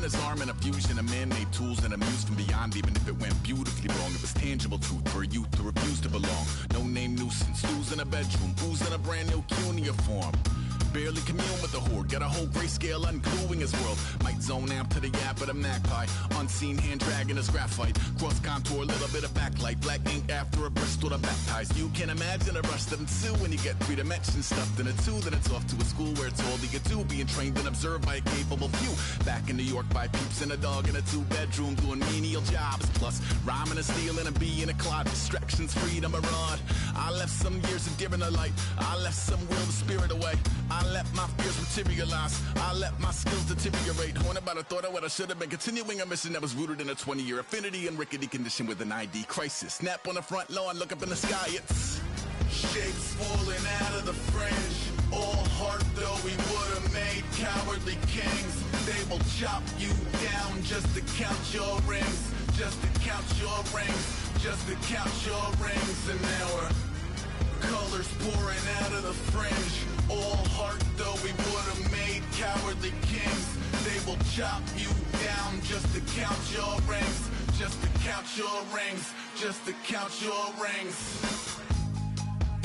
in his arm and a fusion of man-made tools and a muse from beyond. Even if it went beautifully wrong, it was tangible truth for a youth to refuse to belong. No name nuisance, stools in a bedroom, oozing a brand new cuneiform. Barely commune with the horde, got a whole grayscale ungluing his world. Might zone amp to the yap of the magpie, unseen hand dragging his graphite. Cross contour, a little bit of backlight, black ink after a Bristol to baptize. You can imagine a rush that ensue when you get 3 dimensions stuffed in a 2. Then it's off to a school where it's all you get to, being trained and observed by a capable few. Back in New York by peeps and a dog in a 2-bedroom doing menial jobs. Plus rhyming and stealing and being a clod, distractions, freedom, a rod. I left some years of giving a light, I left some will the spirit away. I let my fears materialize, I let my skills deteriorate. Haunted by the thought of what I should have been, continuing a mission that was rooted in a 20-year affinity and rickety condition with an ID crisis. Snap on the front lawn, look up in the sky, it's shapes falling out of the fringe. All heart though we would've made cowardly kings. They will chop you down just to count your rings, just to count your rings, just to count your rings. And now we're colors pouring out of the fringe. All heart though we would've made cowardly kings. They will chop you down just to count your rings, just to count your rings, just to count your rings.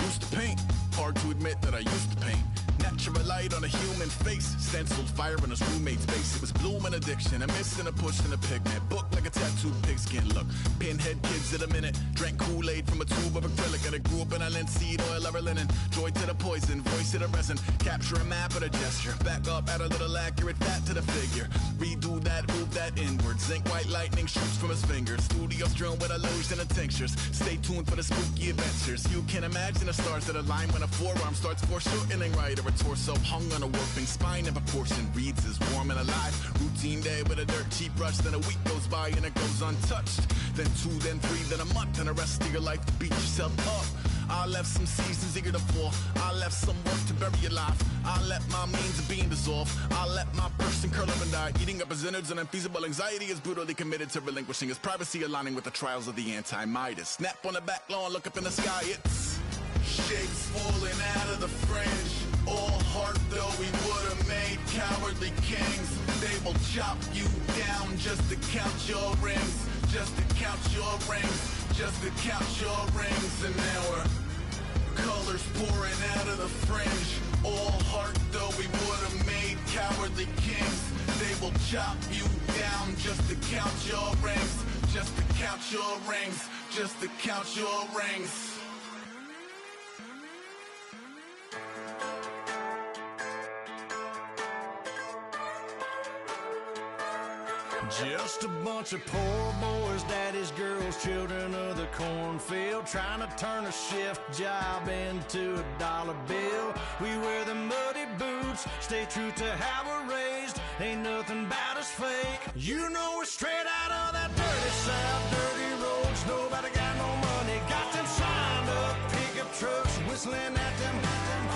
Used to paint, hard to admit that I used to paint. Natural light on a human face, stenciled fire in his roommate's face. It was bloom and addiction, a miss and a push and a pigment. Book like a tattooed pigskin look. Pinhead kids in a minute, drank Kool-Aid from a tube of acrylic. And I grew up in a linseed oil or a linen. Joy to the poison, voice to the resin. Capture a map of a gesture, back up, add a little accurate fat to the figure. Redo that, move that inward. Zinc white lightning shoots from his fingers. Studios strewn with illusion and tinctures. Stay tuned for the spooky adventures. You can imagine the stars that align when a forearm starts foreshortening right. Or a torso hung on a warping spine and proportion reads as warm and alive. Routine day with a dirt cheap brush, then a week goes by and it goes untouched. Then 2, then 3, then a month, and the rest of your life to beat yourself up. I left some seasons eager to fall, I left some work to bury your life. I let my means of being dissolve, I let my person curl up and die. Eating up his innards and unfeasible anxiety is brutally committed to relinquishing his privacy, aligning with the trials of the anti-Midas. Snap on the back lawn, look up in the sky, it's shapes falling out of the fringe. All heart though we would've made cowardly kings. They will chop you down just to count your rings, just to count your rings, just to count your rings. And now we're colors pouring out of the fringe. All heart though we would've made cowardly kings. They will chop you down just to count your rings, just to count your rings, just to count your rings. Just a bunch of poor boys, daddy's girls, children of the cornfield, trying to turn a shift job into a dollar bill. We wear the muddy boots, stay true to how we're raised. Ain't nothing about us fake. You know we're straight out of that dirty south, dirty roads. Nobody got no money, got them signed up pickup trucks, whistling at them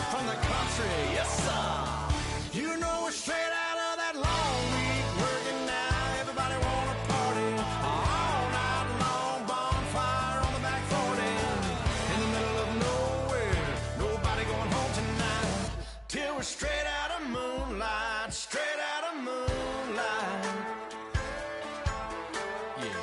from the country. Yes sir. You know we're straight out of that long week working now. Everybody wanna party all night long, bonfire on the back 40 in the middle of nowhere. Nobody going home tonight till we're straight out of moonlight, straight out of moonlight. Yeah.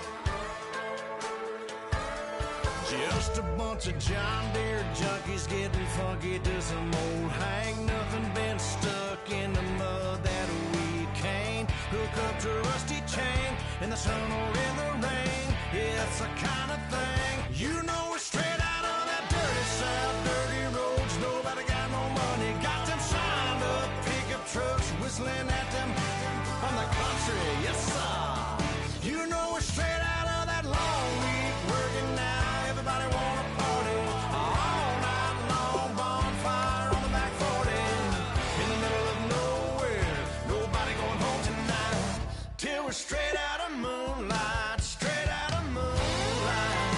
Just a bunch of John Deere junkies getting funky to some old hang. Nothing been stuck in the mud that we can't hook up to a rusty chain in the sun or in the rain. Yeah, it's the kind of thing. You know we're straight out of that dirty south, dirty roads. Nobody got no money, got them signed up pickup trucks, whistling at them from the country. Yes sir. You know we're straight out of that long week working now. Everybody wanna party all night long, bonfire on the back 40 in the middle of nowhere. Nobody going home tonight till we're straight out of moonlight, straight out of moonlight.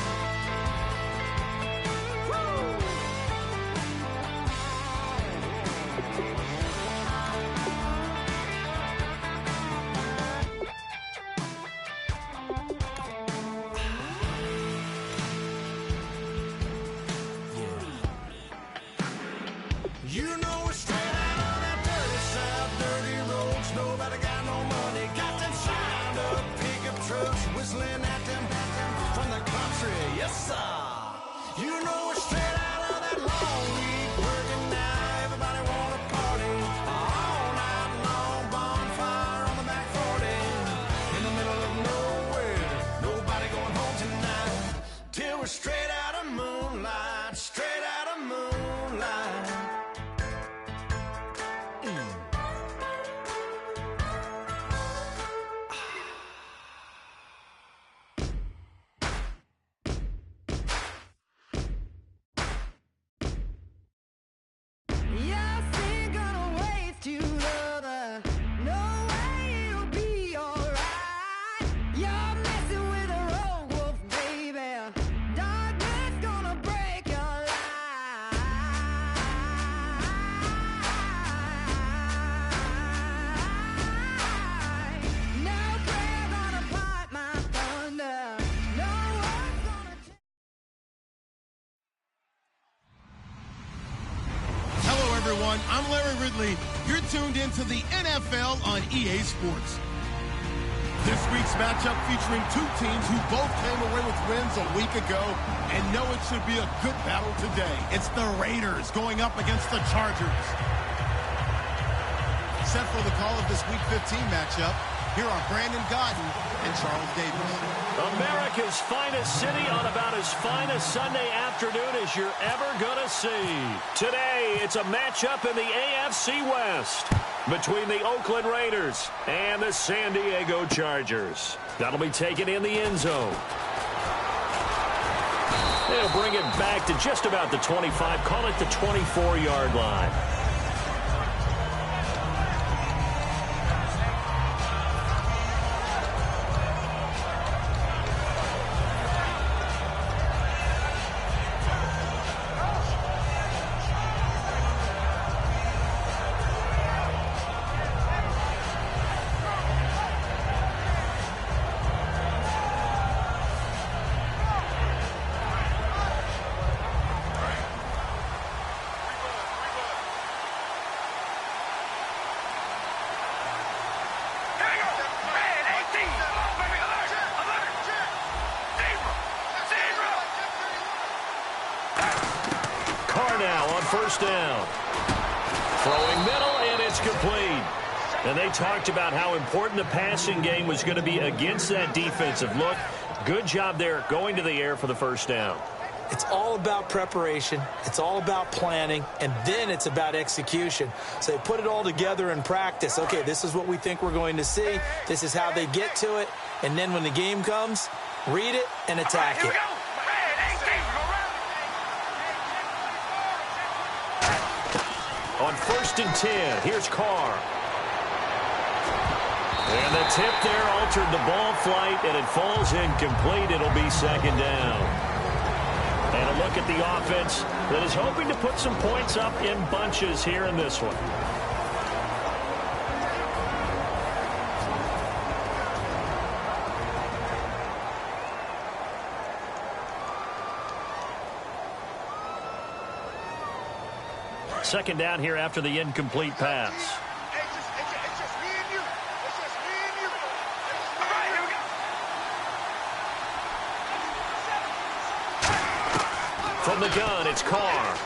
everyone. I'm Larry Ridley. You're tuned into the NFL on EA Sports. This week's matchup featuring two teams who both came away with wins a week ago and know it should be a good battle today. It's the Raiders going up against the Chargers. Set for the call of this Week 15 matchup, here are Brandon Godden and Charles Davis. America's finest city on about as fine a Sunday afternoon as you're ever going to see. Today, it's a matchup in the AFC West between the Oakland Raiders and the San Diego Chargers. That'll be taken in the end zone. They'll bring it back to just about the 25, call it the 24-yard line. First down. Throwing middle, and it's complete. And they talked about how important the passing game was going to be against that defensive look. Good job there going to the air for the first down. It's all about preparation. It's all about planning. And then it's about execution. So they put it all together in practice. Okay, this is what we think we're going to see. This is how they get to it. And then when the game comes, read it and attack it. On 1st and 10, here's Carr. And the tip there altered the ball flight, and it falls incomplete. It'll be second down. And a look at the offense that is hoping to put some points up in bunches here in this one. Second down here after the incomplete pass. From the gun, it's Carr.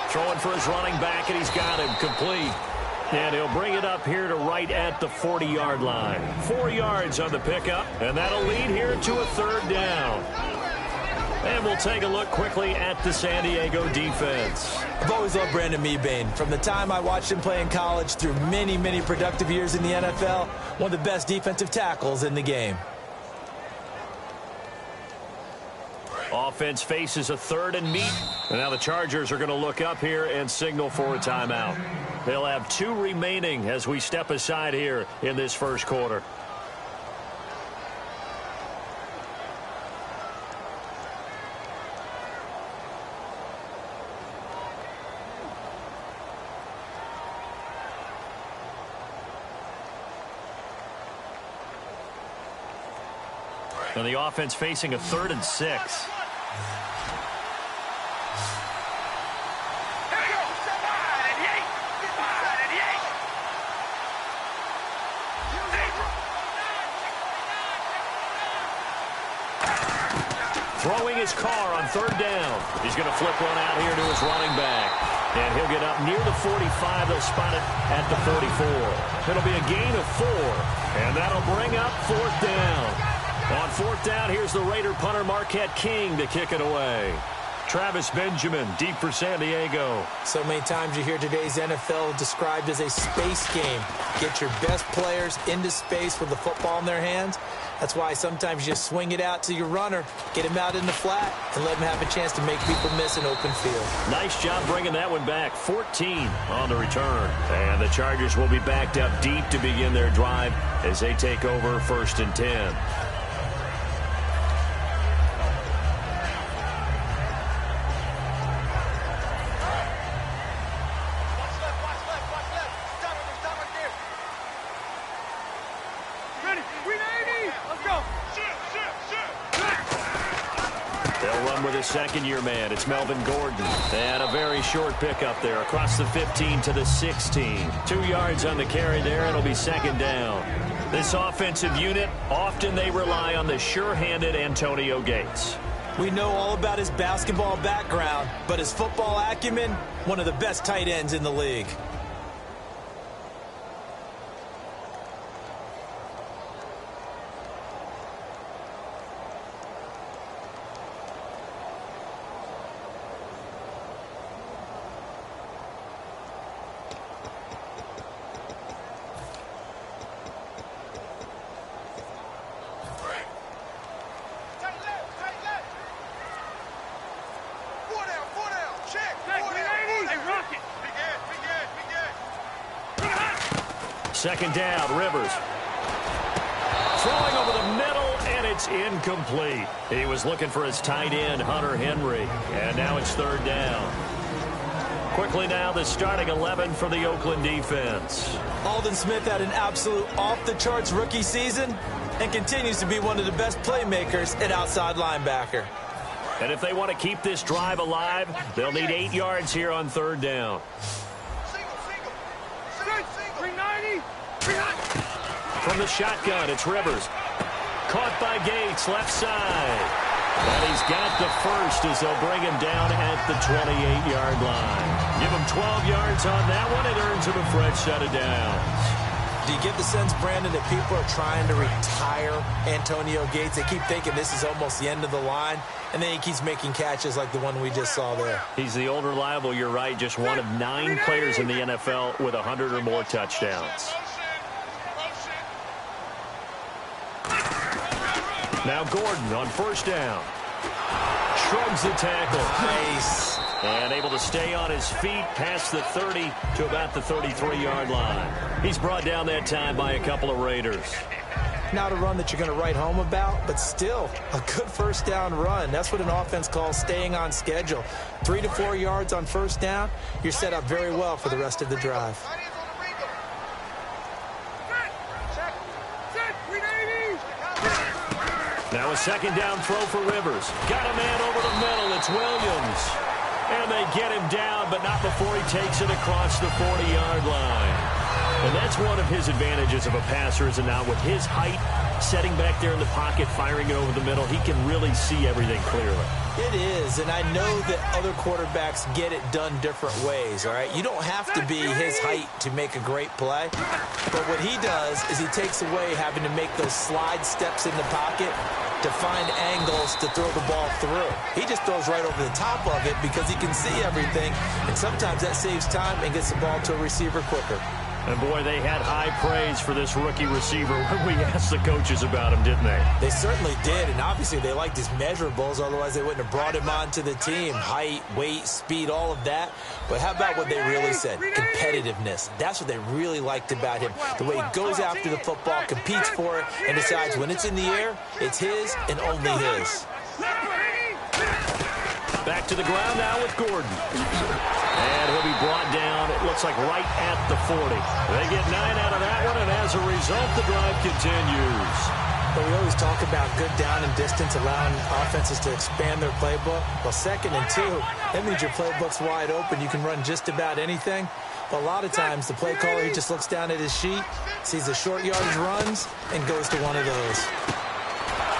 Throwing for his running back, and he's got him complete. And he'll bring it up here to right at the 40-yard line. 4 yards on the pickup, and that'll lead here to a third down. And we'll take a look quickly at the San Diego defense. I've always loved Brandon Mebane. From the time I watched him play in college through many, many productive years in the NFL, one of the best defensive tackles in the game. Offense faces a 3rd and meat. And now the Chargers are going to look up here and signal for a timeout. They'll have 2 remaining as we step aside here in this first quarter. And the offense facing a 3rd and 6. Throwing his Carr on 3rd down. He's going to flip one out here to his running back. And he'll get up near the 45. They'll spot it at the 44. It'll be a gain of 4. And that'll bring up 4th down. On 4th down, here's the Raider punter Marquette King to kick it away. Travis Benjamin, deep for San Diego. So many times you hear today's NFL described as a space game. Get your best players into space with the football in their hands. That's why sometimes you just swing it out to your runner, get him out in the flat, and let him have a chance to make people miss an open field. Nice job bringing that one back. 14 on the return. And the Chargers will be backed up deep to begin their drive as they take over 1st and 10. They'll run with a second-year man. It's Melvin Gordon. And a very short pickup there across the 15 to the 16. 2 yards on the carry there. It'll be second down. This offensive unit, often they rely on the sure-handed Antonio Gates. We know all about his basketball background, but his football acumen, one of the best tight ends in the league. Second down, Rivers. Throwing over the middle, and it's incomplete. He was looking for his tight end, Hunter Henry, and now it's third down. Quickly now, the starting 11 for the Oakland defense. Aldon Smith had an absolute off-the-charts rookie season and continues to be one of the best playmakers at outside linebacker. And if they want to keep this drive alive, they'll need 8 yards here on third down. From the shotgun, it's Rivers. Caught by Gates, left side. And he's got the first as they'll bring him down at the 28-yard line. Give him 12 yards on that one. It earns him a fresh set of downs. Do you get the sense, Brandon, that people are trying to retire Antonio Gates? They keep thinking this is almost the end of the line, and then he keeps making catches like the one we just saw there. He's the old reliable, you're right, just one of 9 players in the NFL with 100 or more touchdowns. Now Gordon on first down. Shrugs the tackle. Nice. And able to stay on his feet past the 30 to about the 33-yard line. He's brought down that time by a couple of Raiders. Not a run that you're going to write home about, but still a good first down run. That's what an offense calls staying on schedule. 3 to 4 yards on first down, you're set up very well for the rest of the drive. Now a second down throw for Rivers. Got a man over the middle. It's Williams. And they get him down, but not before he takes it across the 40-yard line. And that's one of his advantages of a passer, is now with his height, setting back there in the pocket, firing it over the middle, he can really see everything clearly. It is, and I know that other quarterbacks get it done different ways, all right? You don't have to be his height to make a great play, but what he does is he takes away having to make those slide steps in the pocket to find angles to throw the ball through. He just throws right over the top of it because he can see everything, and sometimes that saves time and gets the ball to a receiver quicker. And, boy, they had high praise for this rookie receiver when we asked the coaches about him, didn't they? They certainly did, and obviously they liked his measurables. Otherwise, they wouldn't have brought him onto the team. Height, weight, speed, all of that. But how about what they really said? Competitiveness. That's what they really liked about him. The way he goes after the football, competes for it, and decides when it's in the air, it's his and only his. Back to the ground now with Gordon. And he'll be brought down, it looks like right at the 40. They get 9 out of that one, and as a result, the drive continues. But we always talk about good down and distance, allowing offenses to expand their playbook. Well, 2nd and 2, that means your playbook's wide open. You can run just about anything. But a lot of times, the play caller, he just looks down at his sheet, sees the short yardage runs, and goes to one of those.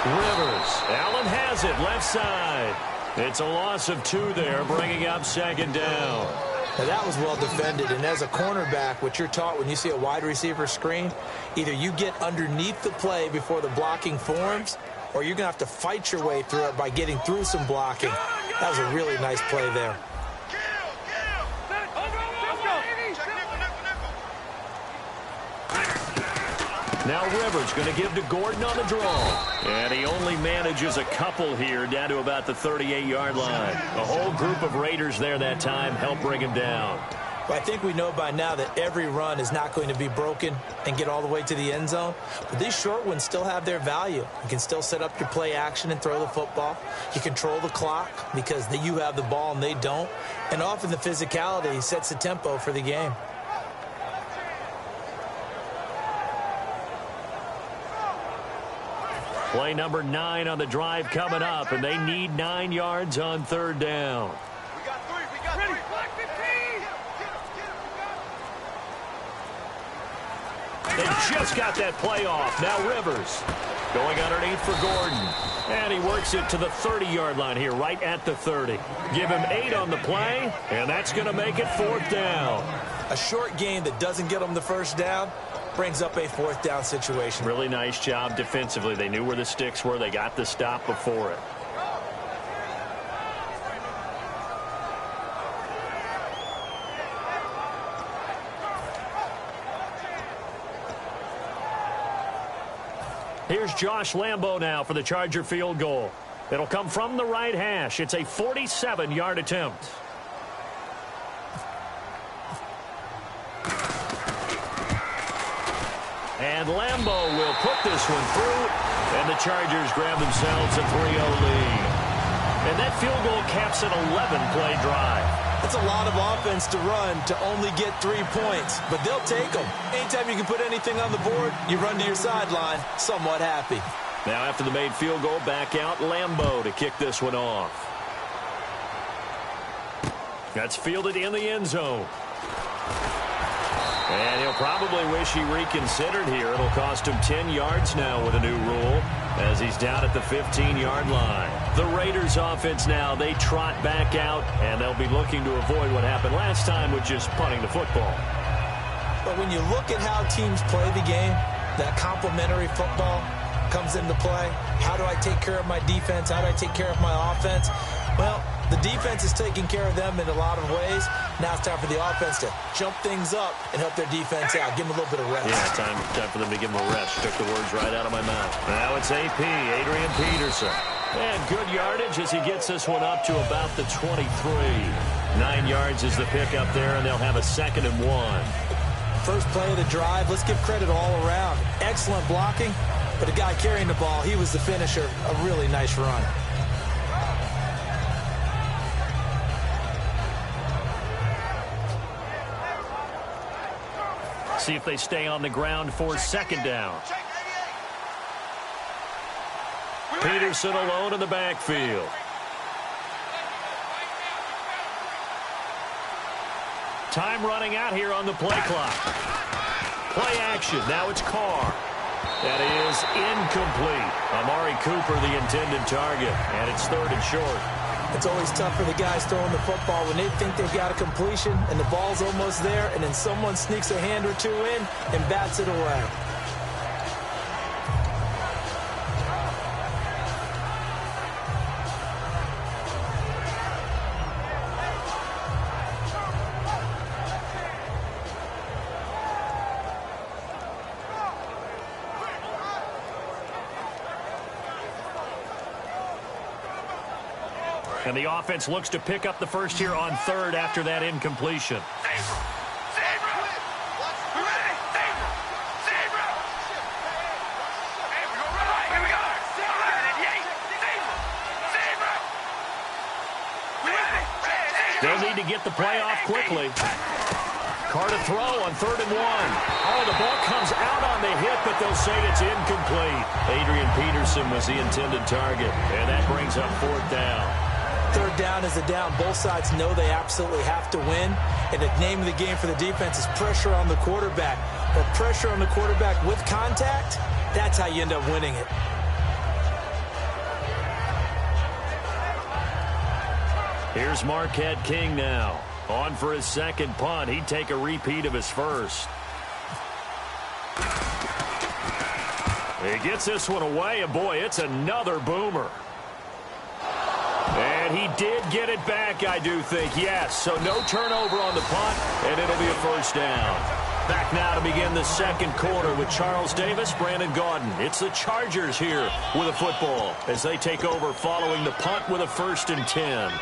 Rivers. Allen has it, left side. It's a loss of 2 there, bringing up second down. Now that was well defended, and as a cornerback, what you're taught when you see a wide receiver screen, either you get underneath the play before the blocking forms, or you're going to have to fight your way through it by getting through some blocking. That was a really nice play there. Now Rivers going to give to Gordon on the draw. And he only manages a couple here down to about the 38-yard line. A whole group of Raiders there that time helped bring him down. Well, I think we know by now that every run is not going to be broken and get all the way to the end zone. But these short ones still have their value. You can still set up your play action and throw the football. You control the clock because you have the ball and they don't. And often the physicality sets the tempo for the game. Play number 9 on the drive coming up, and they need 9 yards on third down. We got 3. We got 3. Black 15. They just got that play off. Now Rivers going underneath for Gordon. And he works it to the 30-yard line here, right at the 30. Give him 8 on the play, and that's going to make it 4th down. A short gain that doesn't get them the first down brings up a 4th down situation. Really nice job defensively. They knew where the sticks were. They got the stop before it. Here's Josh Lambo now for the Charger field goal. It'll come from the right hash. It's a 47-yard attempt. And Lambo will put this one through, and the Chargers grab themselves a 3-0 lead. And that field goal caps an 11-play drive. That's a lot of offense to run to only get 3 points, but they'll take them. Anytime you can put anything on the board, you run to your sideline, somewhat happy. Now after the made field goal, back out Lambo to kick this one off. That's fielded in the end zone. And he'll probably wish he reconsidered here. It'll cost him 10 yards now with a new rule as he's down at the 15-yard line. The Raiders offense now, they trot back out, and they'll be looking to avoid what happened last time, which is punting the football. But when you look at how teams play the game, that complementary football comes into play. How do I take care of my defense? How do I take care of my offense? Well, the defense is taking care of them in a lot of ways. Now it's time for the offense to jump things up and help their defense out. Give them a little bit of rest. Yeah, time for them to give them a rest. Took the words right out of my mouth. Now it's AP, Adrian Peterson. And good yardage as he gets this one up to about the 23. 9 yards is the pickup there, and they'll have a 2nd and 1. First play of the drive, let's give credit all around. Excellent blocking, but the guy carrying the ball, he was the finisher. A really nice run. See if they stay on the ground for 2nd down. Peterson alone in the backfield. Time running out here on the play clock. Play action. Now it's Carr. That is incomplete. Amari Cooper, the intended target, and it's 3rd and short. It's always tough for the guys throwing the football when they think they've got a completion and the ball's almost there, and then someone sneaks a hand or two in and bats it away. And the offense looks to pick up the first here on 3rd after that incompletion. They'll need to get the play off quickly. Carr to throw on 3rd and 1. Oh, the ball comes out on the hit, but they'll say it's incomplete. Adrian Peterson was the intended target, and that brings up 4th down. 3rd down is a down. Both sides know they absolutely have to win. And the name of the game for the defense is pressure on the quarterback. But pressure on the quarterback with contact, that's how you end up winning it. Here's Marquette King now. On for his 2nd punt. He'd take a repeat of his first. He gets this one away, and boy, it's another boomer. And he did get it back, I do think, yes. So no turnover on the punt, and it'll be a 1st down. Back now to begin the 2nd quarter with Charles Davis, Brandon Gaudin. It's the Chargers here with a football as they take over following the punt with a 1st and 10.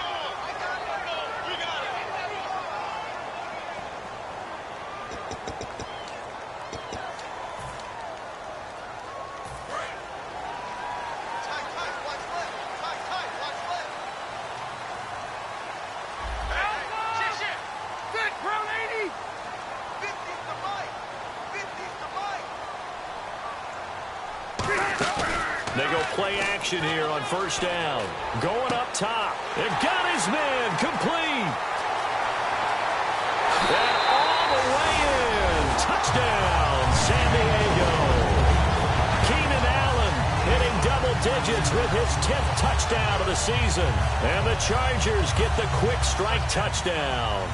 They go play action here on first down. Going up top. They've got his man complete. And all the way in. Touchdown, San Diego. Keenan Allen hitting double digits with his 10th touchdown of the season. And the Chargers get the quick strike touchdown.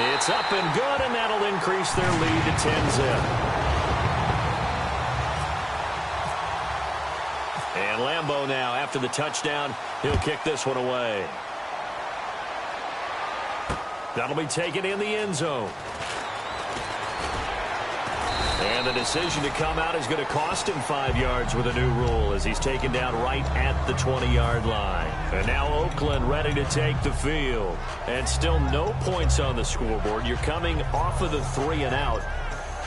It's up and good, and that'll increase their lead to 10-zip. And Lambeau now, after the touchdown, he'll kick this one away. That'll be taken in the end zone. And the decision to come out is going to cost him 5 yards with a new rule as he's taken down right at the 20-yard line. And now Oakland ready to take the field. And still no points on the scoreboard. You're coming off of the 3 and out.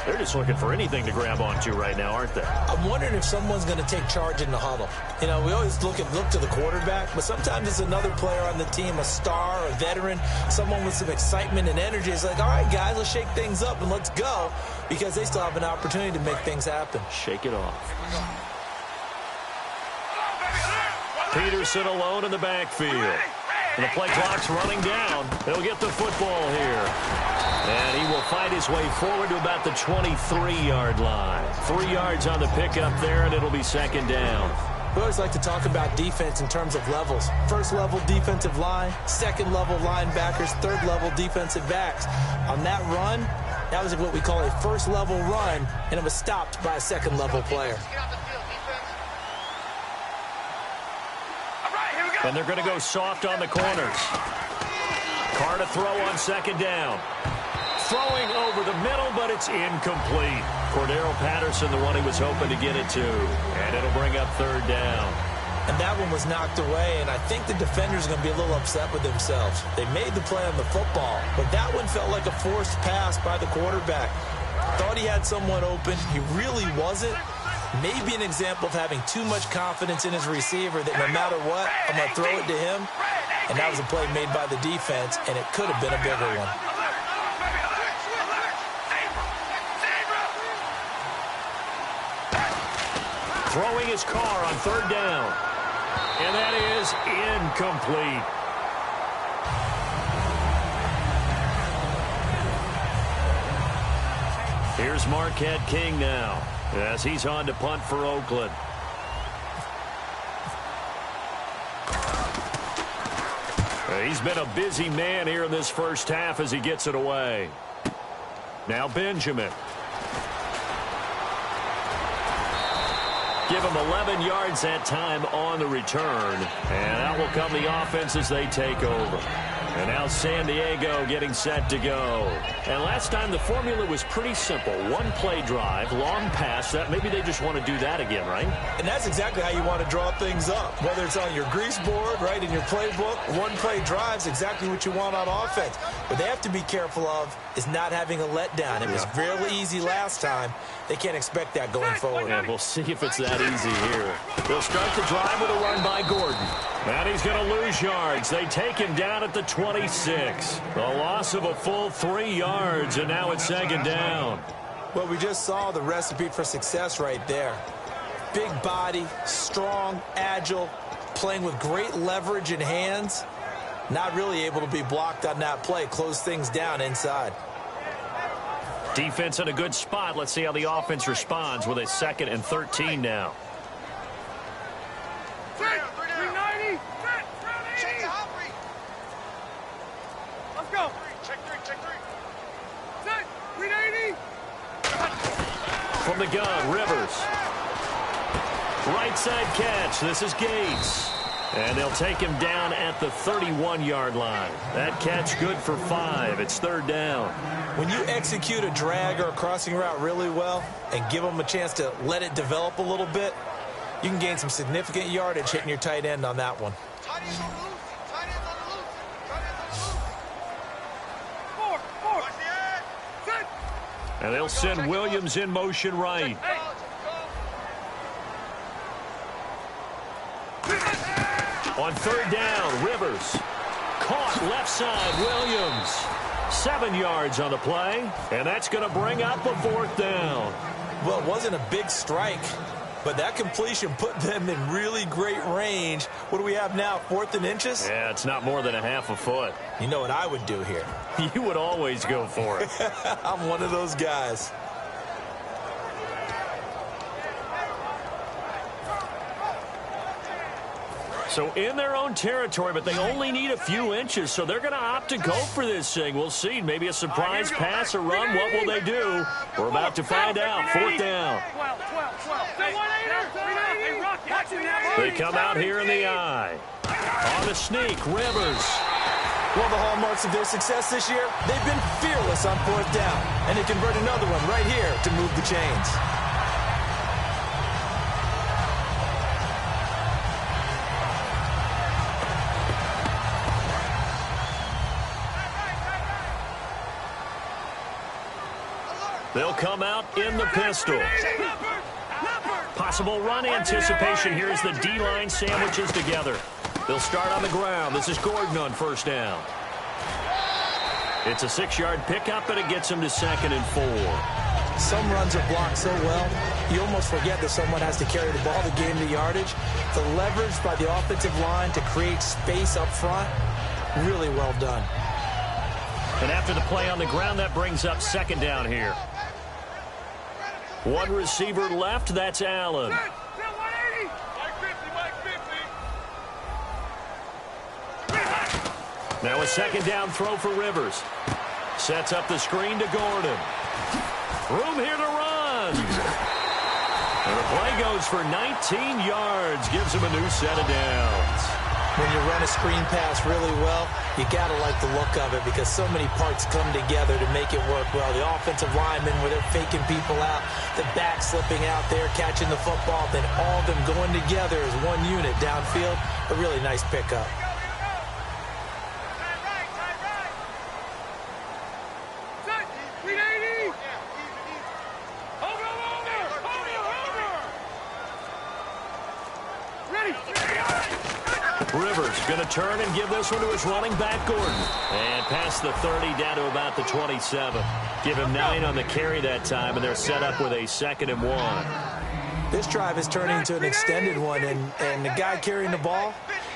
They're just looking for anything to grab onto right now, aren't they? I'm wondering if someone's going to take charge in the huddle. You know, we always look to the quarterback, but sometimes it's another player on the team, a star, a veteran, someone with some excitement and energy. It's like, all right, guys, let's shake things up and let's go, because they still have an opportunity to make things happen. Shake it off. Peterson alone in the backfield. And the play clock's running down. He'll get the football here. And he will fight his way forward to about the 23-yard line. 3 yards on the pickup there, and it'll be second down. We always like to talk about defense in terms of levels. First-level defensive line, second-level linebackers, third-level defensive backs. On that run, that was what we call a first-level run, and it was stopped by a second-level player. And they're going to go soft on the corners. Carr to throw on second down. Throwing over the middle, but it's incomplete. Cordero Patterson, the one he was hoping to get it to. And it'll bring up third down. And that one was knocked away, and I think the defenders are going to be a little upset with themselves. They made the play on the football, but that one felt like a forced pass by the quarterback. Thought he had someone open. He really wasn't. Maybe an example of having too much confidence in his receiver that no matter what, I'm going to throw it to him. And that was a play made by the defense, and it could have been a bigger one. Throwing his Carr on third down. And that is incomplete. Here's Marquette King now, as he's on to punt for Oakland. He's been a busy man here in this first half as he gets it away. Now Benjamin. Give him 11 yards that time on the return. And out will come the offense as they take over. And now San Diego getting set to go. And last time the formula was pretty simple. One play drive, long pass. That maybe they just want to do that again, right? And that's exactly how you want to draw things up. Whether it's on your grease board, right, in your playbook, one play drive's exactly what you want on offense. What they have to be careful of is not having a letdown. It was fairly easy last time. They can't expect that going forward. Yeah, we'll see if it's that easy here. They'll start the drive with a run by Gordon. And he's going to lose yards. They take him down at the 26. The loss of a full 3 yards, and now it's second down. Well, we just saw the recipe for success right there. Big body, strong, agile, playing with great leverage in hands. Not really able to be blocked on that play. Close things down inside. Defense in a good spot. Let's see how the offense responds with a 2nd and 13 now. Let's go. Check three. Set. 380. From the gun, Rivers. Right side catch. This is Gates. And they'll take him down at the 31-yard line. That catch good for 5. It's third down. When you execute a drag or a crossing route really well and give them a chance to let it develop a little bit, you can gain some significant yardage hitting your tight end on that one. Tight ends on the loose. Tight ends on the loose. Tight ends on the loose. 4. Sit. And they'll send Williams in motion right. On third down, Rivers. Caught left side. Williams. 7 yards on the play, and that's going to bring up a 4th down. Well, it wasn't a big strike, but that completion put them in really great range. What do we have now, 4th and inches? Yeah, it's not more than a half a foot. You know what I would do here? You would always go for it. I'm one of those guys. So in their own territory, but they only need a few inches, so they're going to opt to go for this thing. We'll see. Maybe a surprise pass or run. What will they do? We're about to find out. 4th down. They come out here in the eye. On the sneak, Rivers. One of the hallmarks of their success this year, they've been fearless on 4th down. And they convert another one right here to move the chains. They'll come out in the pistol. Possible run anticipation here as the D-line sandwiches together. They'll start on the ground. This is Gordon on 1st down. It's a 6-yard pickup, and it gets him to 2nd and 4. Some runs are blocked so well, you almost forget that someone has to carry the ball to gain the yardage. The leverage by the offensive line to create space up front, really well done. And after the play on the ground, that brings up 2nd down here. One receiver left, that's Allen. Now a 2nd down throw for Rivers. Sets up the screen to Gordon. Room here to run. And the play goes for 19 yards. Gives him a new set of downs. When you run a screen pass really well, you got to like the look of it because so many parts come together to make it work well. The offensive linemen, where they're faking people out, the back slipping out there, catching the football, then all of them going together as one unit downfield. A really nice pickup. Rivers going to turn and give this one to his running back, Gordon. And past the 30 down to about the 27. Give him 9 on the carry that time, and they're set up with a 2nd and 1. This drive is turning into an extended one, and the guy carrying the ball,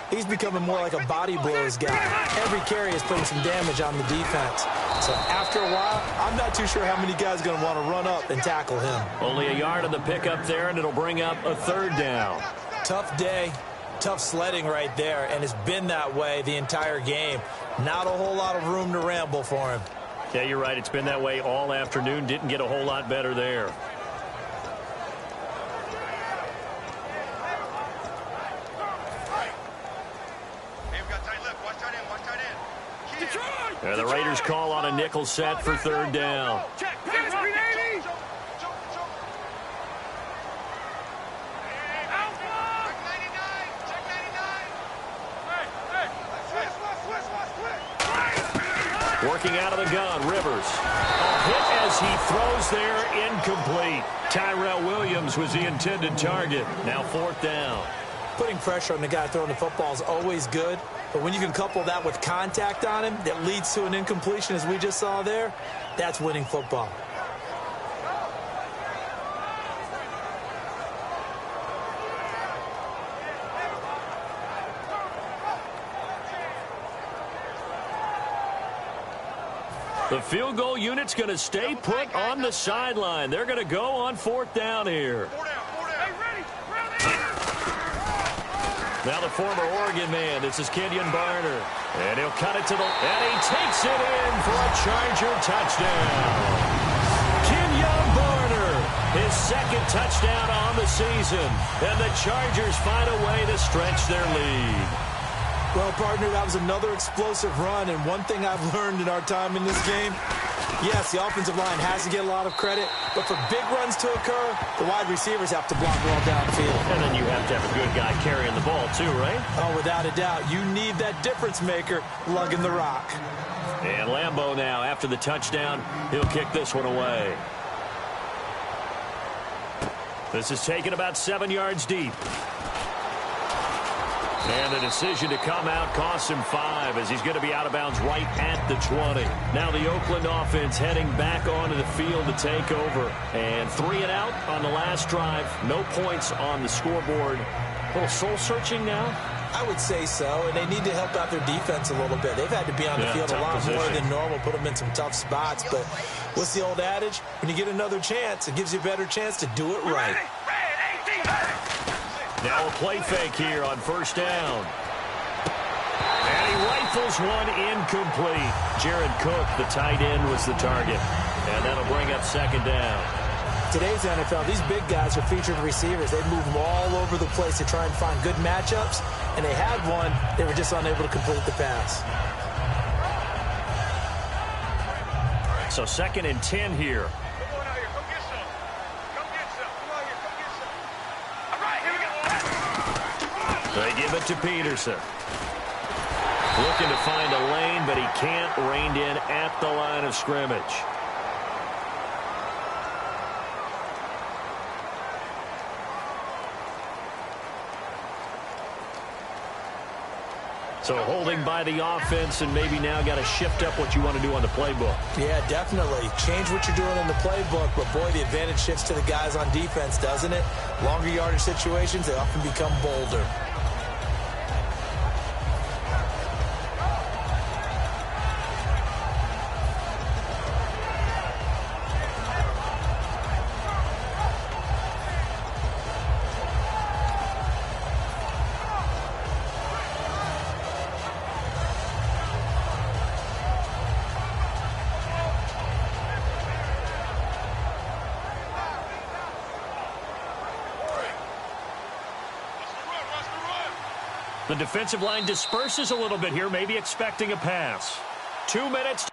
he's becoming more like a body blows guy. Every carry is putting some damage on the defense. So after a while, I'm not too sure how many guys are going to want to run up and tackle him. Only a yard on the pickup there, and it'll bring up a 3rd down. Tough day. Tough sledding right there, and it's been that way the entire game. Not a whole lot of room to ramble for him. Yeah, you're right. It's been that way all afternoon. Didn't get a whole lot better there. And the Raiders call on a nickel set for 3rd down. Working out of the gun, Rivers. A hit as he throws there, incomplete. Tyrell Williams was the intended target. Now 4th down. Putting pressure on the guy throwing the football is always good, but when you can couple that with contact on him that leads to an incompletion, as we just saw there, that's winning football. The field goal unit's going to stay put on the sideline. They're going to go on 4th down here. Now the former Oregon man, this is Kenyon Barner. And he'll cut it to the... And he takes it in for a Charger touchdown. Kenyon Barner, his 2nd touchdown on the season. And the Chargers find a way to stretch their lead. Well, partner, that was another explosive run, and one thing I've learned in our time in this game, yes, the offensive line has to get a lot of credit, but for big runs to occur, the wide receivers have to block well downfield. And then you have to have a good guy carrying the ball, too, right? Oh, without a doubt. You need that difference maker lugging the rock. And Lambeau now, after the touchdown, he'll kick this one away. This is taken about 7 yards deep. And the decision to come out costs him 5 as he's going to be out of bounds right at the 20. Now the Oakland offense heading back onto the field to take over. And 3 and out on the last drive. No points on the scoreboard. A little soul-searching now? I would say so, and they need to help out their defense a little bit. They've had to be on the field a lot more than normal, put them in some tough spots. But what's the old adage? When you get another chance, it gives you a better chance to do it right. Now a play fake here on first down. And he rifles one incomplete. Jared Cook, the tight end, was the target. And that'll bring up second down. Today's NFL, these big guys are featured receivers. They move them all over the place to try and find good matchups. And they had one. They were just unable to complete the pass. So 2nd and 10 here. They give it to Peterson. Looking to find a lane, but he can't. Reined in at the line of scrimmage. So holding by the offense, and maybe now got to shift up what you want to do on the playbook. Yeah, definitely. Change what you're doing in the playbook, but boy, the advantage shifts to the guys on defense, doesn't it? Longer yardage situations, they often become bolder. The defensive line disperses a little bit here, maybe expecting a pass. 2 minutes.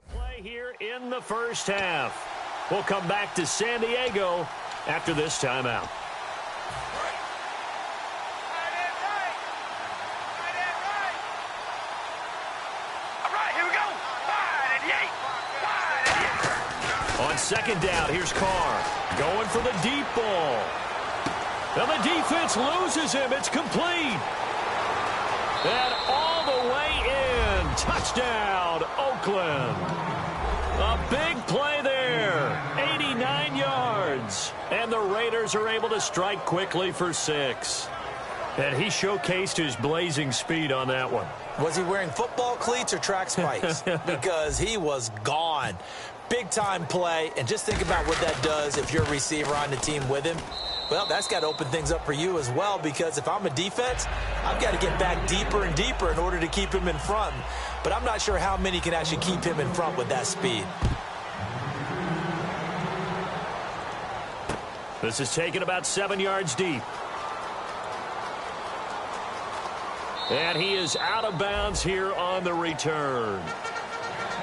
Play here in the first half. We'll come back to San Diego after this timeout. On second down, here's Carr going for the deep ball. And the defense loses him. It's complete. And all the way in. Touchdown, Oakland. A big play there. 89 yards. And the Raiders are able to strike quickly for 6. And he showcased his blazing speed on that one. Was he wearing football cleats or track spikes? Because he was gone. Big-time play, and just think about what that does if you're a receiver on the team with him. Well, that's got to open things up for you as well, because if I'm a defense, I've got to get back deeper and deeper in order to keep him in front. But I'm not sure how many can actually keep him in front with that speed. This is taken about 7 yards deep. And he is out of bounds here on the return.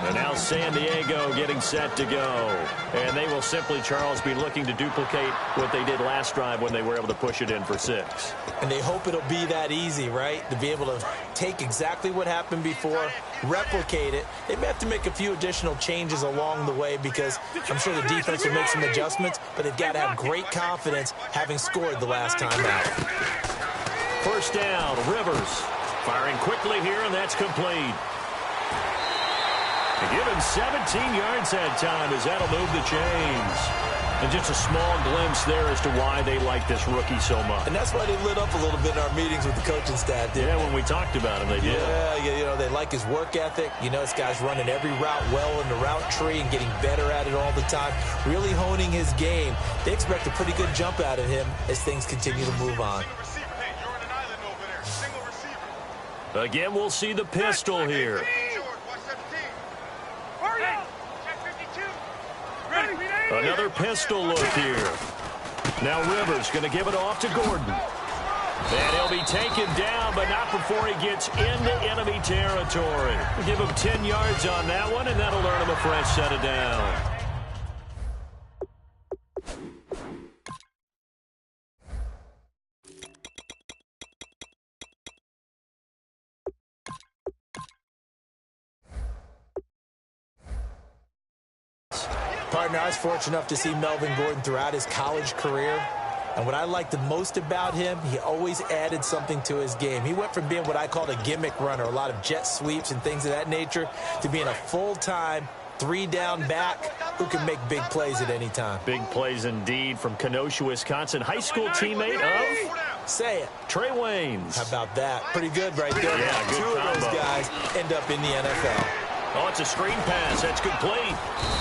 And now San Diego getting set to go. And they will simply, Charles, be looking to duplicate what they did last drive when they were able to push it in for 6. And they hope it'll be that easy, right? To be able to take exactly what happened before, replicate it. They may have to make a few additional changes along the way because I'm sure the defense will make some adjustments, but they've got to have great confidence having scored the last time out. First down, Rivers firing quickly here, and that's complete. To give him 17 yards that time as that'll move the chains. And just a small glimpse there as to why they like this rookie so much. And that's why they lit up a little bit in our meetings with the coaching staff. Yeah, when we talked about him, they did. Yeah, you know, they like his work ethic. You know, this guy's running every route well in the route tree and getting better at it all the time, really honing his game. They expect a pretty good jump out of him as things continue to move on. Again, we'll see the pistol here. Another pistol look here. Now Rivers going to give it off to Gordon. And he'll be taken down, but not before he gets into enemy territory. We'll give him 10 yards on that one, and that'll earn him a fresh set of down. Partner, I was fortunate enough to see Melvin Gordon throughout his college career. And what I liked the most about him, he always added something to his game. He went from being what I called a gimmick runner, a lot of jet sweeps and things of that nature, to being a full-time, three-down back who can make big plays at any time. Big plays indeed from Kenosha, Wisconsin. High school teammate of... Say it. Trey Waynes. How about that? Pretty good right there. Yeah, good Two combo. of those guys end up in the NFL. Oh, it's a screen pass. That's complete.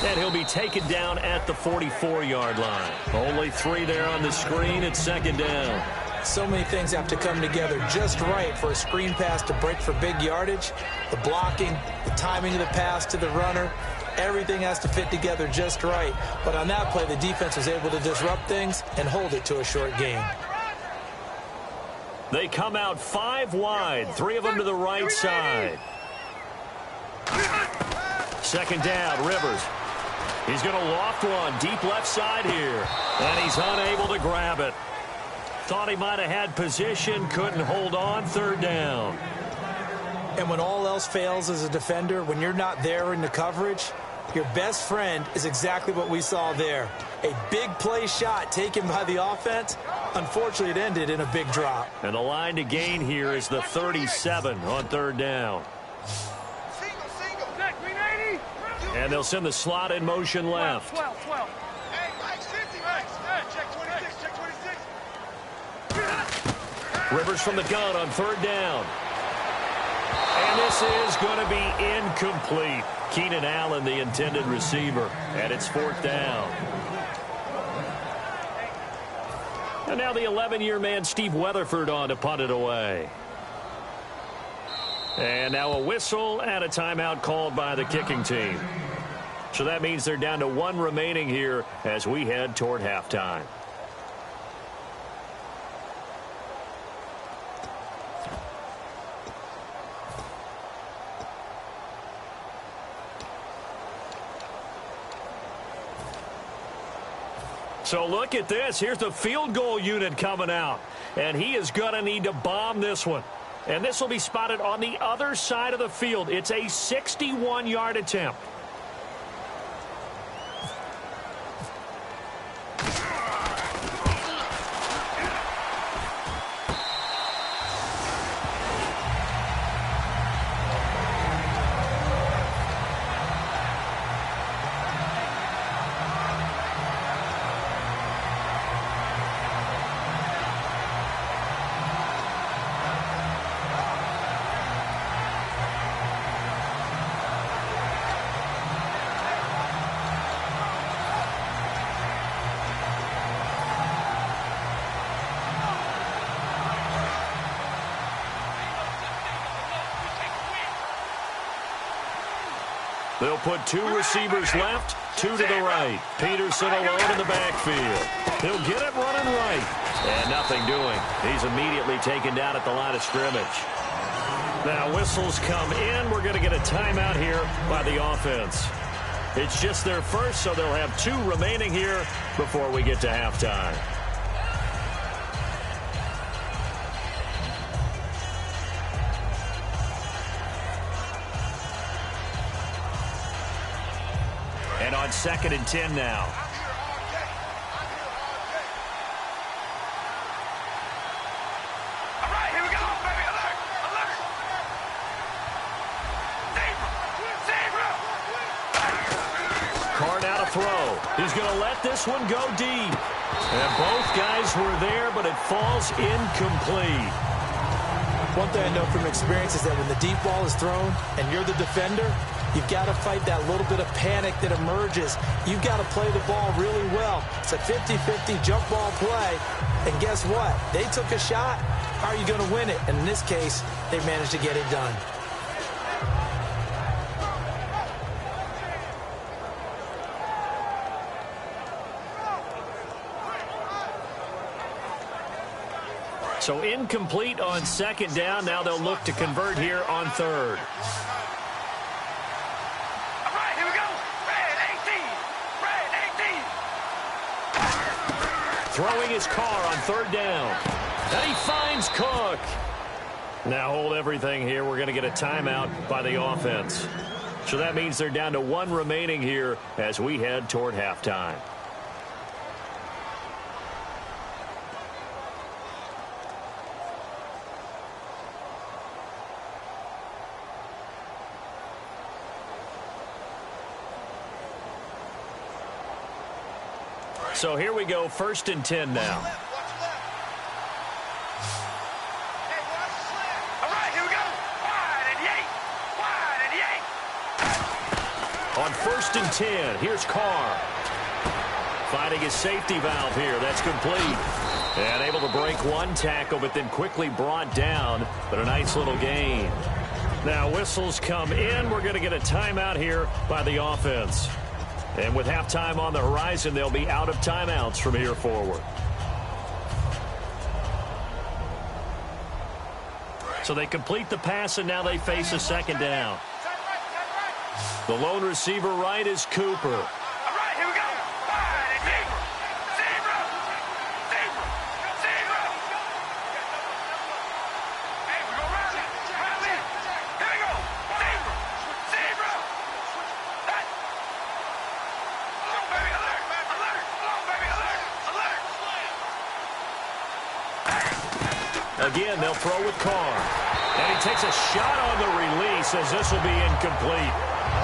And he'll be taken down at the 44-yard line. Only 3 there on the screen at second down. So many things have to come together just right for a screen pass to break for big yardage. The blocking, the timing of the pass to the runner, everything has to fit together just right. But on that play, the defense was able to disrupt things and hold it to a short gain. They come out 5 wide, 3 of them to the right side. Second down, Rivers. He's going to loft one deep left side here. And he's unable to grab it. Thought he might have had position, couldn't hold on, third down. And when all else fails as a defender, when you're not there in the coverage, your best friend is exactly what we saw there. A big play shot taken by the offense. Unfortunately, it ended in a big drop. And the line to gain here is the 37 on third down. And they'll send the slot in motion left. 12. Hey, Mike, 50, check 26, check 26. Rivers from the gun on third down. And this is going to be incomplete. Keenan Allen, the intended receiver. And it's fourth down. And now the 11-year man, Steve Weatherford, on to punt it away. And now a whistle and a timeout called by the kicking team. So that means they're down to 1 remaining here as we head toward halftime. So look at this. Here's the field goal unit coming out. And he is going to need to bomb this one. And this will be spotted on the other side of the field. It's a 61-yard attempt. They'll put 2 receivers left, 2 to the right. Peterson alone in the backfield. He'll get it running right. And nothing doing. He's immediately taken down at the line of scrimmage. Now whistles come in. We're going to get a timeout here by the offense. It's just their first, so they'll have 2 remaining here before we get to halftime. And on 2nd and 10 now. All right, here we go, baby. Alert. Carr now to throw. He's going to let this one go deep. And both guys were there, but it falls incomplete. One thing I know from experience is that when the deep ball is thrown and you're the defender, you've got to fight that little bit of panic that emerges. You've got to play the ball really well. It's a 50-50 jump ball play. And guess what? They took a shot. How are you going to win it? And in this case, they managed to get it done. So incomplete on 2nd down. Now they'll look to convert here on 3rd. All right, here we go. Red 18. Throwing his Carr on 3rd down. And he finds Cook. Now hold everything here. We're going to get a timeout by the offense. So that means they're down to 1 remaining here as we head toward halftime. So here we go, 1st and 10 now. On 1st and 10, here's Carr. Finding his safety valve here. That's complete. And able to break 1 tackle, but then quickly brought down. But a nice little gain. Now whistles come in. We're going to get a timeout here by the offense. And with halftime on the horizon, they'll be out of timeouts from here forward. So they complete the pass, and now they face a 2nd down. The lone receiver right is Cooper. All right, here we go. Wide and deep. Zebra. Zebra. Zebra. Hey, we're going to round it. Round it. Here we go. Zebra. Zebra. That. Come on, baby. Alert. Alert. Come on, baby. Alert. Alert. Again, they'll throw with Carr. And he takes a shot on the release as this will be incomplete.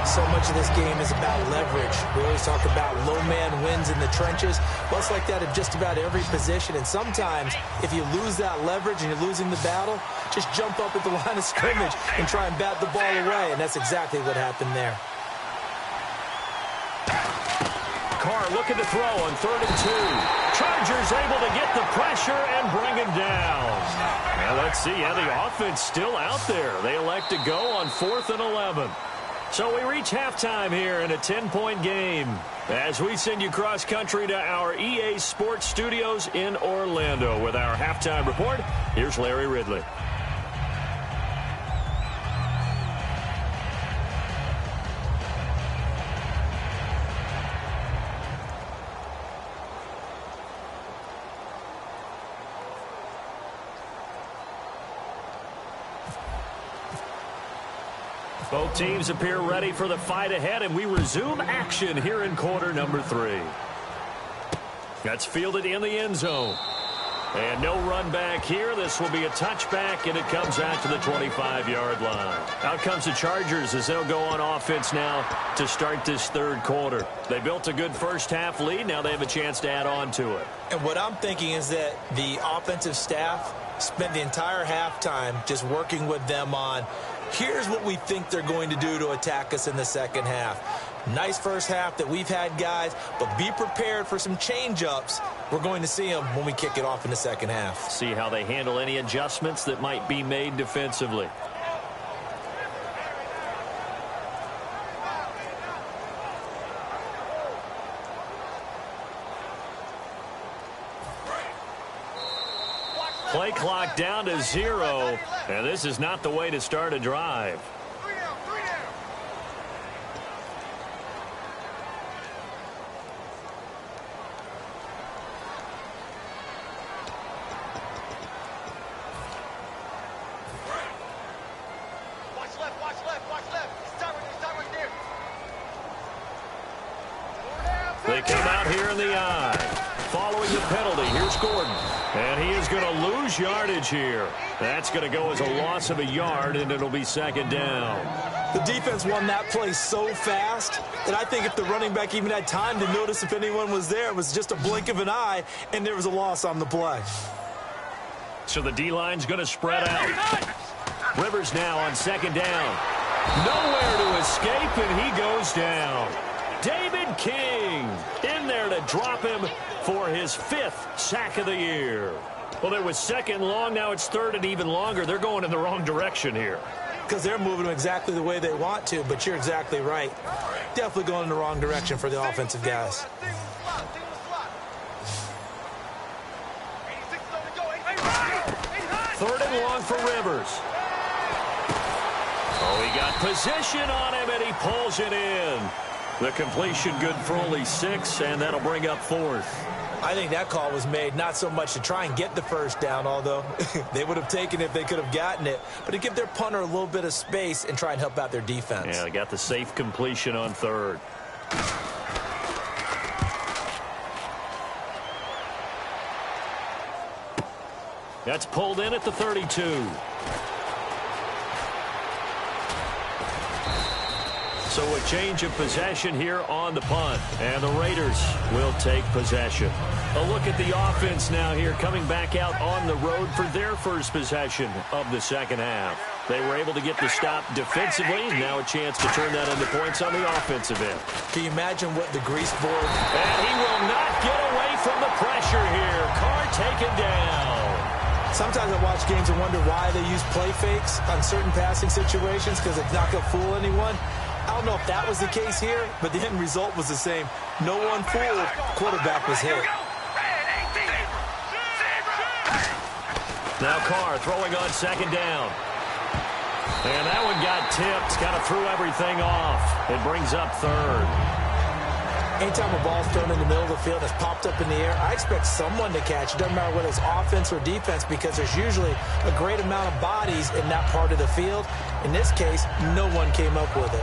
So much of this game is about leverage. We always talk about low man wins in the trenches. Well, it's like that in just about every position. And sometimes, if you lose that leverage and you're losing the battle, just jump up at the line of scrimmage and try and bat the ball away. And that's exactly what happened there. Carr looking to throw on 3rd and 2. Chargers able to get the pressure and bring him down. Now let's see. Yeah, the offense still out there. They elect to go on 4th and 11. So we reach halftime here in a 10-point game as we send you cross-country to our EA Sports Studios in Orlando with our halftime report. Here's Larry Ridley. Both teams appear ready for the fight ahead, and we resume action here in quarter number 3. That's fielded in the end zone. And no run back here. This will be a touchback, and it comes out to the 25-yard line. Out comes the Chargers as they'll go on offense now to start this 3rd quarter. They built a good first-half lead. Now they have a chance to add on to it. And what I'm thinking is that the offensive staff spent the entire halftime just working with them on, here's what we think they're going to do to attack us in the 2nd half. Nice first half that we've had, guys, but be prepared for some change-ups. We're going to see them when we kick it off in the 2nd half. See how they handle any adjustments that might be made defensively. Play clock down to 0, and this is not the way to start a drive. 3 down, 3 down. Watch left, watch left, watch left. Start right there. They come out here in the eye. Following the penalty, here's Gordon. And he is going to lose yardage here. That's going to go as a loss of a yard, and it'll be 2nd down. The defense won that play so fast that I think if the running back even had time to notice if anyone was there, it was just a blink of an eye, and there was a loss on the play. So the D-line's going to spread out. Rivers now on 2nd down. Nowhere to escape, and he goes down. David King in there to drop him for his 5th sack of the year. Well, there was 2nd long. Now it's 3rd and even longer. They're going in the wrong direction here. Because they're moving them exactly the way they want to, but you're exactly right. Definitely going in the wrong direction for the offensive guys. 3rd and long for Rivers. Oh, he got position on him, and he pulls it in. The completion good for only 6, and that'll bring up 4th. I think that call was made not so much to try and get the first down, although they would have taken it if they could have gotten it, but to give their punter a little bit of space and try and help out their defense. Yeah, they got the safe completion on 3rd. That's pulled in at the 32. So a change of possession here on the punt. And the Raiders will take possession. A look at the offense now here, coming back out on the road for their first possession of the second half. They were able to get the stop defensively. Now a chance to turn that into points on the offensive end. Can you imagine what the grease board... And he will not get away from the pressure here. Carr taken down. Sometimes I watch games and wonder why they use play fakes on certain passing situations because it's not going to fool anyone. I don't know if that was the case here, but the end result was the same. No one fooled. Quarterback was hit. Now Carr throwing on second down. And that one got tipped. Kind of threw everything off. It brings up 3rd. Anytime a ball's thrown in the middle of the field that's popped up in the air, I expect someone to catch it. Doesn't matter whether it's offense or defense because there's usually a great amount of bodies in that part of the field. In this case, no one came up with it.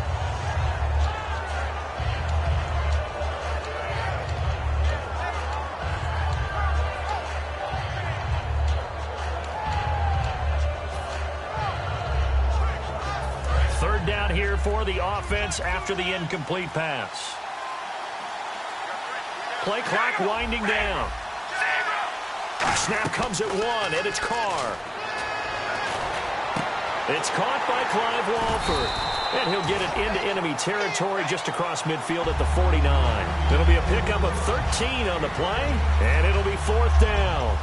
Third down here for the offense after the incomplete pass. Play clock winding down. Snap comes at 1, and it's Carr. It's caught by Clive Walford. And he'll get it into enemy territory just across midfield at the 49. It'll be a pickup of 13 on the play, and it'll be 4th down.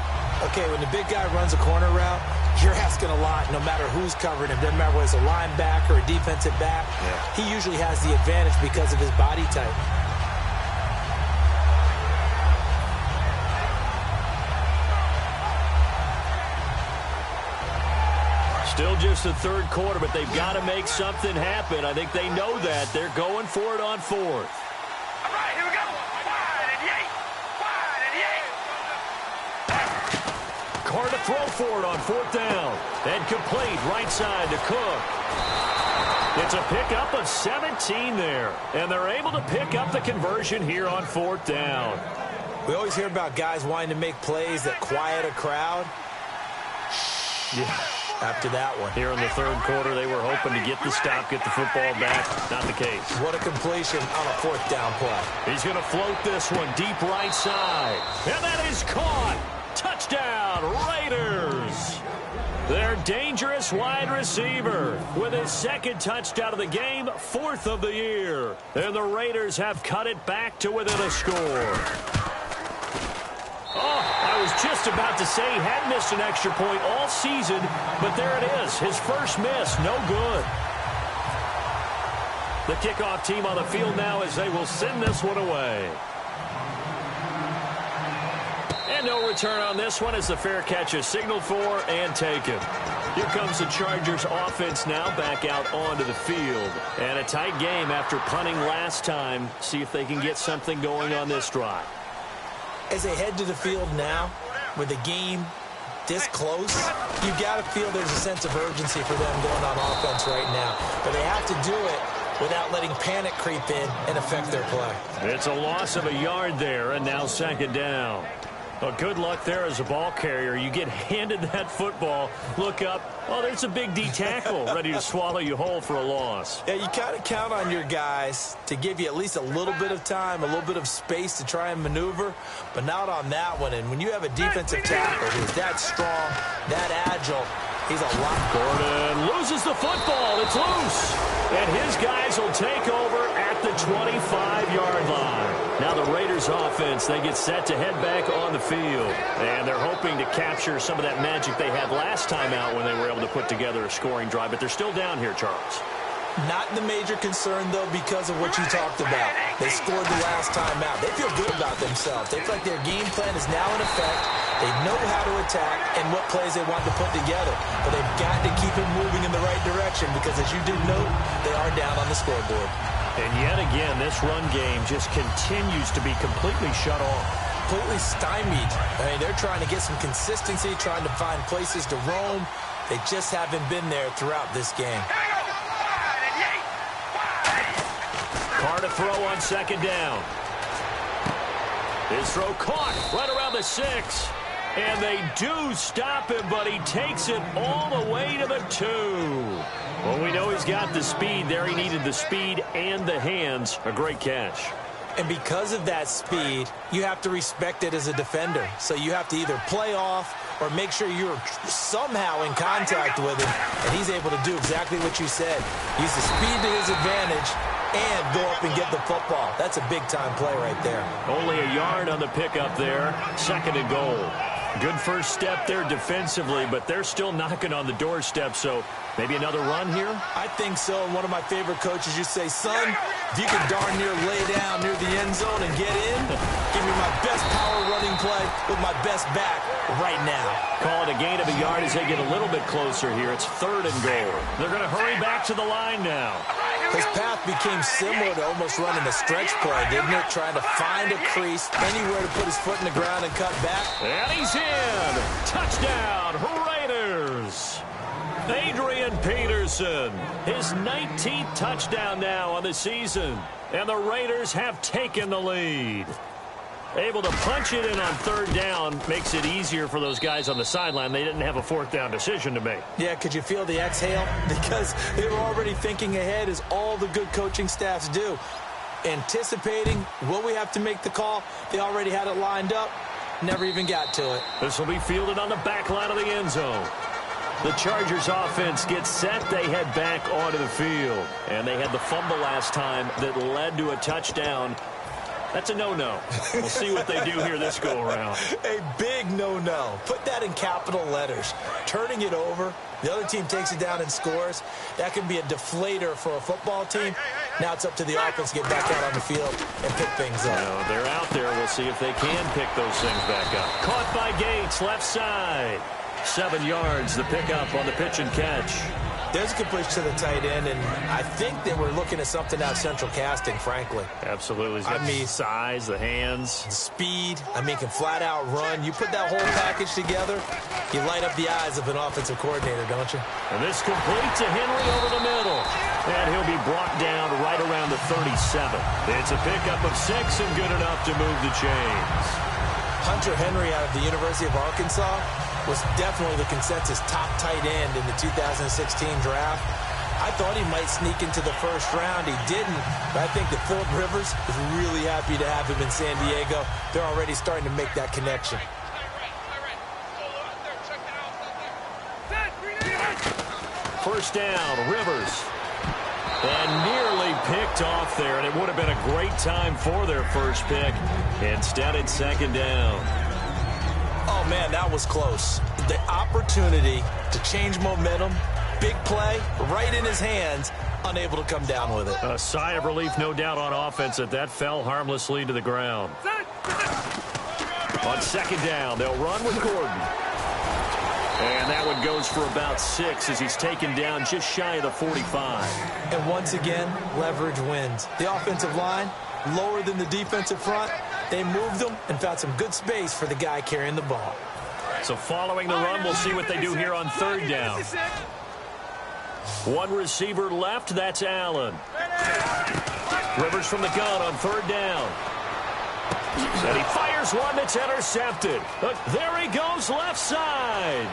Okay, when the big guy runs a corner route, you're asking a lot no matter who's covering him. Doesn't matter whether it's a linebacker or a defensive back. Yeah. He usually has the advantage because of his body type. Still just the 3rd quarter, but they've got to make something happen. I think they know that. They're going for it on 4th. All right, here we go. Wide and yay. Wide and yay. Carr to throw for it on 4th down. And complete right side to Cook. It's a pickup of 17 there. And they're able to pick up the conversion here on 4th down. We always hear about guys wanting to make plays that quiet a crowd. Yeah. After that one. Here in the 3rd quarter, they were hoping to get the stop, get the football back. Not the case. What a completion on a 4th down play. He's going to float this one deep right side. And that is caught. Touchdown, Raiders. Their dangerous wide receiver with his 2nd touchdown of the game, 4th of the year. And the Raiders have cut it back to within a score. Oh, I was just about to say he had missed an extra point all season, but there it is. His first miss, no good. The kickoff team on the field now as they will send this one away. And no return on this one as the fair catch is signaled for and taken. Here comes the Chargers offense now back out onto the field. And a tight game after punting last time. See if they can get something going on this drive. As they head to the field now, with the game this close, you got to feel there's a sense of urgency for them going on offense right now. But they have to do it without letting panic creep in and affect their play. It's a loss of a yard there, and now 2nd down. Well, good luck there as a ball carrier. You get handed that football, look up, oh, there's a big D tackle ready to swallow you whole for a loss. Yeah, you kind of count on your guys to give you at least a little bit of time, a little bit of space to try and maneuver, but not on that one. And when you have a defensive tackle who's that strong, that agile, he's a lot. Gordon loses the football. It's loose. And his guys will take over at the 25-yard line. Now the Raiders offense, they get set to head back on the field. And they're hoping to capture some of that magic they had last time out when they were able to put together a scoring drive. But they're still down here, Charles. Not the major concern, though, because of what you talked about. They scored the last time out. They feel good about themselves. They feel like their game plan is now in effect. They know how to attack and what plays they want to put together. But they've got to keep it moving in the right direction because, as you did note, they are down on the scoreboard. And yet again, this run game just continues to be completely shut off. Completely stymied. I mean, they're trying to get some consistency, trying to find places to roam. They just haven't been there throughout this game. Carr to throw on second down. His throw caught right around the 6. And they do stop him, but he takes it all the way to the 2. Well, we know he's got the speed there. He needed the speed and the hands. A great catch. And because of that speed, you have to respect it as a defender. So you have to either play off or make sure you're somehow in contact with him. And he's able to do exactly what you said. Use the speed to his advantage and go up and get the football. That's a big-time play right there. Only a yard on the pickup there. 2nd and goal. Good first step there defensively, but they're still knocking on the doorstep, so maybe another run here? I think so. And one of my favorite coaches used to say, son, if you can darn near lay down near the end zone and get in, give me my best power running play with my best back right now. Call it a gain of a yard as they get a little bit closer here. It's 3rd and goal. They're going to hurry back to the line now. His path became similar to almost running a stretch play, didn't it? Trying to find a crease, anywhere to put his foot in the ground and cut back. And he's in. Touchdown, Raiders. Adrian Peterson, his 19th touchdown now on the season. And the Raiders have taken the lead. Able to punch it in on 3rd down makes it easier for those guys on the sideline. They didn't have a 4th down decision to make. Yeah, could you feel the exhale? Because they were already thinking ahead, as all the good coaching staffs do. Anticipating, will we have to make the call? They already had it lined up. Never even got to it. This will be fielded on the back line of the end zone. The Chargers offense gets set. They head back onto the field. And they had the fumble last time that led to a touchdown. That's a no-no. We'll see what they do here this go-around. A big no-no. Put that in capital letters. Turning it over, the other team takes it down and scores. That can be a deflator for a football team. Now it's up to the offense to get back out on the field and pick things up. No, they're out there. We'll see if they can pick those things back up. Caught by Gates, left side. 7 yards, the pickup on the pitch and catch. There's a completion to the tight end, and I think they were looking at something out central casting, frankly. Absolutely. I mean, size, the hands. The speed. I mean, can flat out run. You put that whole package together, you light up the eyes of an offensive coordinator, don't you? And this complete to Henry over the middle. And he'll be brought down right around the 37. It's a pickup of 6 and good enough to move the chains. Hunter Henry out of the University of Arkansas was definitely the consensus top tight end in the 2016 draft. I thought he might sneak into the 1st round. He didn't, but I think that Phillip Rivers is really happy to have him in San Diego. They're already starting to make that connection. First down, Rivers. And nearly picked off there, and it would have been a great time for their first pick. Instead, it's 2nd down. Oh, man, that was close. The opportunity to change momentum, big play, right in his hands, unable to come down with it. A sigh of relief, no doubt, on offense that fell harmlessly to the ground. On 2nd down, they'll run with Gordon. And that one goes for about 6 as he's taken down just shy of the 45. And once again, leverage wins. The offensive line, lower than the defensive front. They moved them and found some good space for the guy carrying the ball. So following the run, we'll see what they do here on 3rd down. One receiver left, that's Allen. Rivers from the gun on 3rd down. And he fires one that's intercepted. But there he goes left side.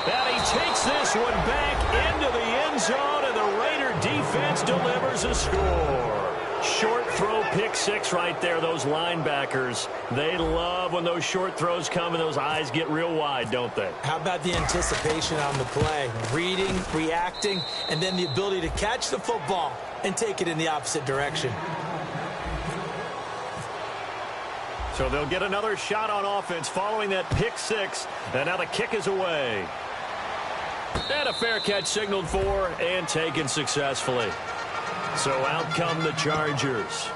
And he takes this one back into the end zone, and the Raider defense delivers a score. Short throw, pick 6 right there. Those linebackers, they love when those short throws come and those eyes get real wide, don't they? How about the anticipation on the play? Reading, reacting, and then the ability to catch the football and take it in the opposite direction. So they'll get another shot on offense following that pick 6, and now the kick is away. And a fair catch signaled for and taken successfully. So out come the Chargers.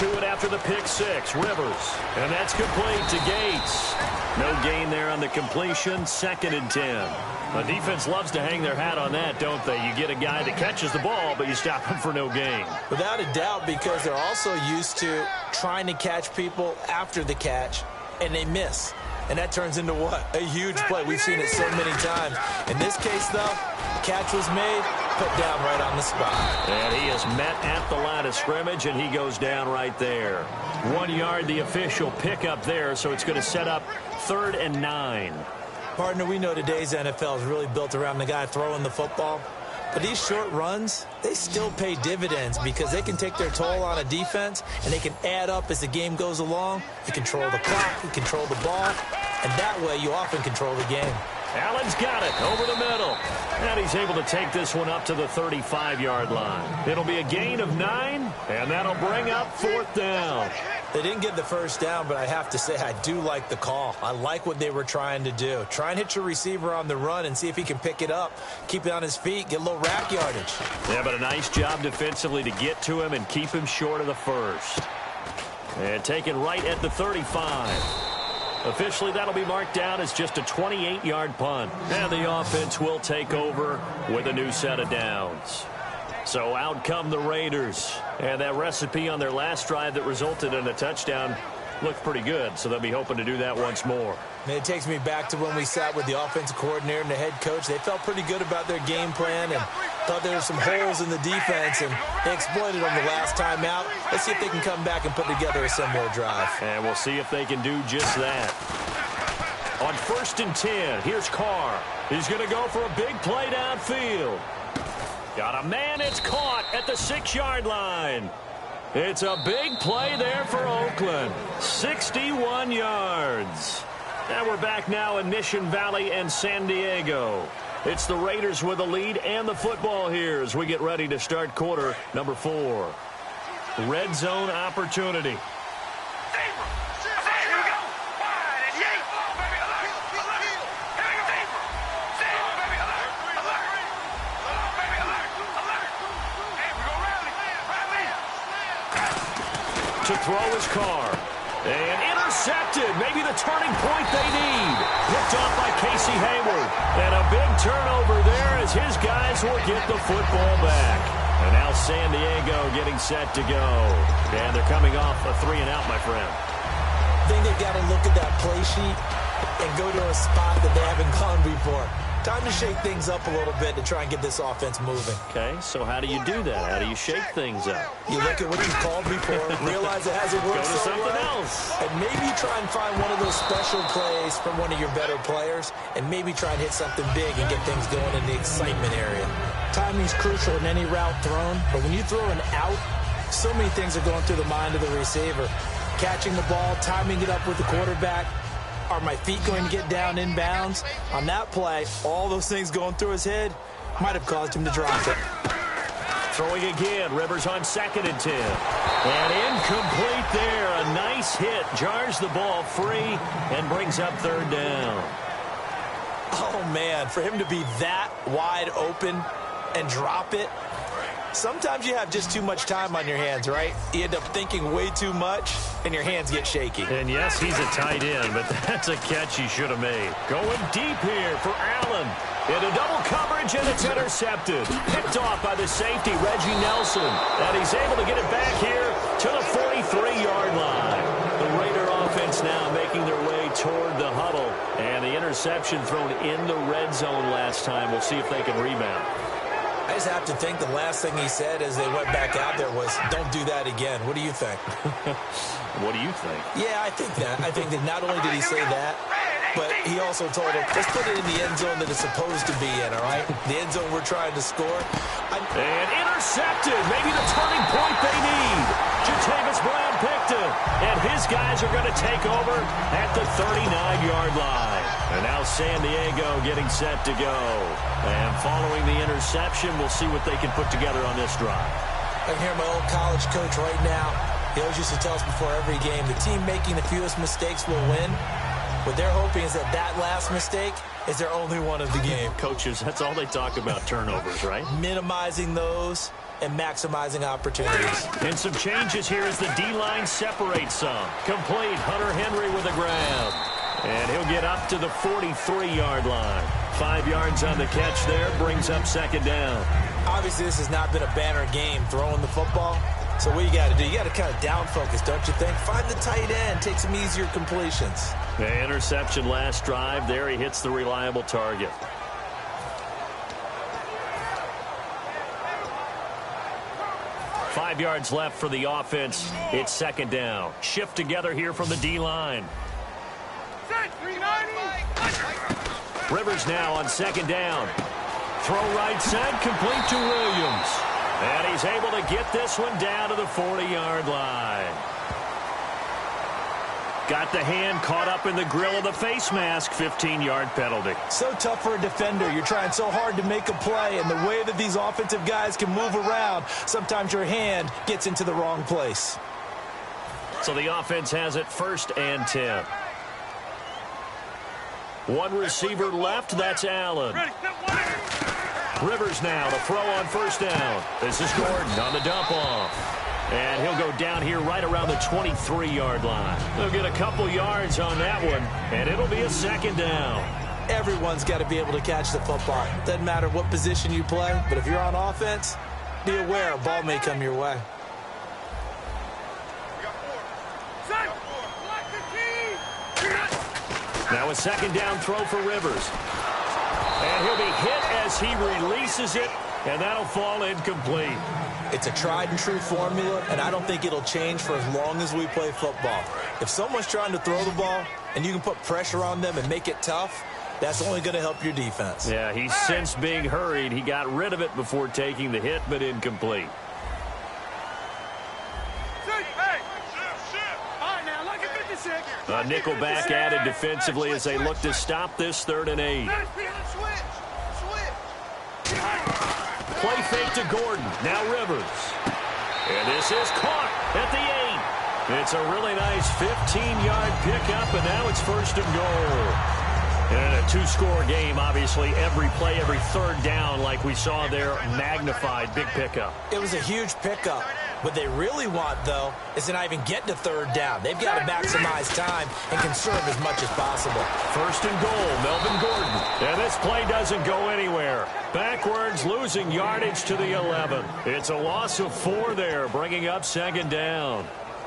to it after the pick six. Rivers. And that's complete to Gates. No gain there on the completion. 2nd and 10. The defense loves to hang their hat on that, don't they? You get a guy that catches the ball, but you stop him for no gain. Without a doubt, because they're also used to trying to catch people after the catch, and they miss. And that turns into what? A huge play. We've seen it so many times. In this case, though, catch was made, put down right on the spot. And he is met at the line of scrimmage, and he goes down right there. 1 yard, the official pickup there, so it's going to set up 3rd and 9. Partner, we know today's NFL is really built around the guy throwing the football. But these short runs, they still pay dividends because they can take their toll on a defense, and they can add up as the game goes along. You control the clock, you control the ball, and that way you often control the game. Allen's got it over the middle. And he's able to take this one up to the 35-yard line. It'll be a gain of 9, and that'll bring up 4th down. They didn't get the first down, but I have to say I do like the call. I like what they were trying to do. Try and hit your receiver on the run and see if he can pick it up, keep it on his feet, get a little rack yardage. Yeah, but a nice job defensively to get to him and keep him short of the first. And taken right at the 35. Officially, that'll be marked down as just a 28-yard punt. And the offense will take over with a new set of downs. So out come the Raiders. And that recipe on their last drive that resulted in a touchdown looked pretty good. So they'll be hoping to do that once more. And it takes me back to when we sat with the offensive coordinator and the head coach. They felt pretty good about their game plan and thought there were some holes in the defense, and they exploited them the last time out. Let's see if they can come back and put together a similar drive. And we'll see if they can do just that. On 1st and 10, here's Carr. He's going to go for a big play downfield. Got a man, it's caught at the 6-yard line. It's a big play there for Oakland. 61 yards. And we're back now in Mission Valley and San Diego. It's the Raiders with the lead and the football here as we get ready to start quarter number 4. Red zone opportunity. To throw his Carr. And intercepted. Maybe the turning point they need. Picked off by Casey Hayward. And a big turnover there as his guys will get the football back. And now San Diego getting set to go. And they're coming off a 3-and-out, my friend. I think they've got to look at that play sheet and go to a spot that they haven't gone before. Time to shake things up a little bit to try and get this offense moving. Okay, so how do you do that? How do you shake things up? You look at what you've called before, realize it hasn't worked Go to so something well, else. and maybe try and find one of those special plays from one of your better players, and maybe try and hit something big and get things going in the excitement area. Timing's crucial in any route thrown, but when you throw an out, so many things are going through the mind of the receiver. Catching the ball, timing it up with the quarterback. Are my feet going to get down inbounds? On that play, all those things going through his head might have caused him to drop it. Throwing again, Rivers on 2nd and 10. And incomplete there. A nice hit. Jars the ball free and brings up 3rd down. Oh, man, for him to be that wide open and drop it. Sometimes you have just too much time on your hands, right? You end up thinking way too much, and your hands get shaky. And yes, he's a tight end, but that's a catch he should have made. Going deep here for Allen. Into double coverage, and it's intercepted. Picked off by the safety, Reggie Nelson. And he's able to get it back here to the 43-yard line. The Raider offense now making their way toward the huddle. And the interception thrown in the red zone last time. We'll see if they can rebound. I just have to think the last thing he said as they went back out there was, don't do that again. What do you think? What do you think? Yeah, I think that. I think that not only did he say that, but he also told him, let's put it in the end zone that it's supposed to be in, all right? The end zone we're trying to score. And intercepted. Maybe the turning point they need. Jatavis Brown picked it. And his guys are going to take over at the 39-yard line. And now San Diego getting set to go. And following the interception, we'll see what they can put together on this drive. I can hear my old college coach right now. He always used to tell us before every game, the team making the fewest mistakes will win. What they're hoping is that that last mistake is their only one of the game. Coaches, that's all they talk about, turnovers, right? Minimizing those and maximizing opportunities. And some changes here as the D-line separates some. Complete. Hunter Henry with a grab. And he'll get up to the 43-yard line. 5 yards on the catch there. Brings up second down. Obviously, this has not been a banner game throwing the football. So what you got to do, you got to kind of down focus, don't you think? Find the tight end. Take some easier completions. The interception last drive. There he hits the reliable target. Five yards left for the offense. It's second down. Shift together here from the D-line. Rivers now on second down. Throw right side, complete to Williams. And he's able to get this one down to the 40-yard line. Got the hand caught up in the grill of the face mask. 15-yard penalty. So tough for a defender. You're trying so hard to make a play, and the way that these offensive guys can move around, sometimes your hand gets into the wrong place. So the offense has it 1st and 10. One receiver left. That's Allen. Rivers now to throw on 1st down. This is Gordon on the dump off. And he'll go down here right around the 23-yard line. They'll get a couple yards on that one, and it'll be a second down. Everyone's got to be able to catch the football. Doesn't matter what position you play, but if you're on offense, be aware a ball may come your way. Now a second down throw for Rivers. And he'll be hit as he releases it, and that'll fall incomplete. It's a tried-and-true formula, and I don't think it'll change for as long as we play football. If someone's trying to throw the ball and you can put pressure on them and make it tough, that's only going to help your defense. Yeah, he's since being hurried. He got rid of it before taking the hit, but incomplete. A nickelback added defensively as they look to stop this 3rd and 8. Play fake to Gordon. Now Rivers. And this is caught at the 8. It's a really nice 15-yard pickup, and now it's 1st and goal. And in a 2-score game, obviously, every play, every 3rd down, like we saw there, magnified. Big pickup. It was a huge pickup. What they really want, though, is to not even get to 3rd down. They've got to maximize time and conserve as much as possible. 1st and goal, Melvin Gordon. And this play doesn't go anywhere. Backwards, losing yardage to the 11. It's a loss of 4 there, bringing up second down.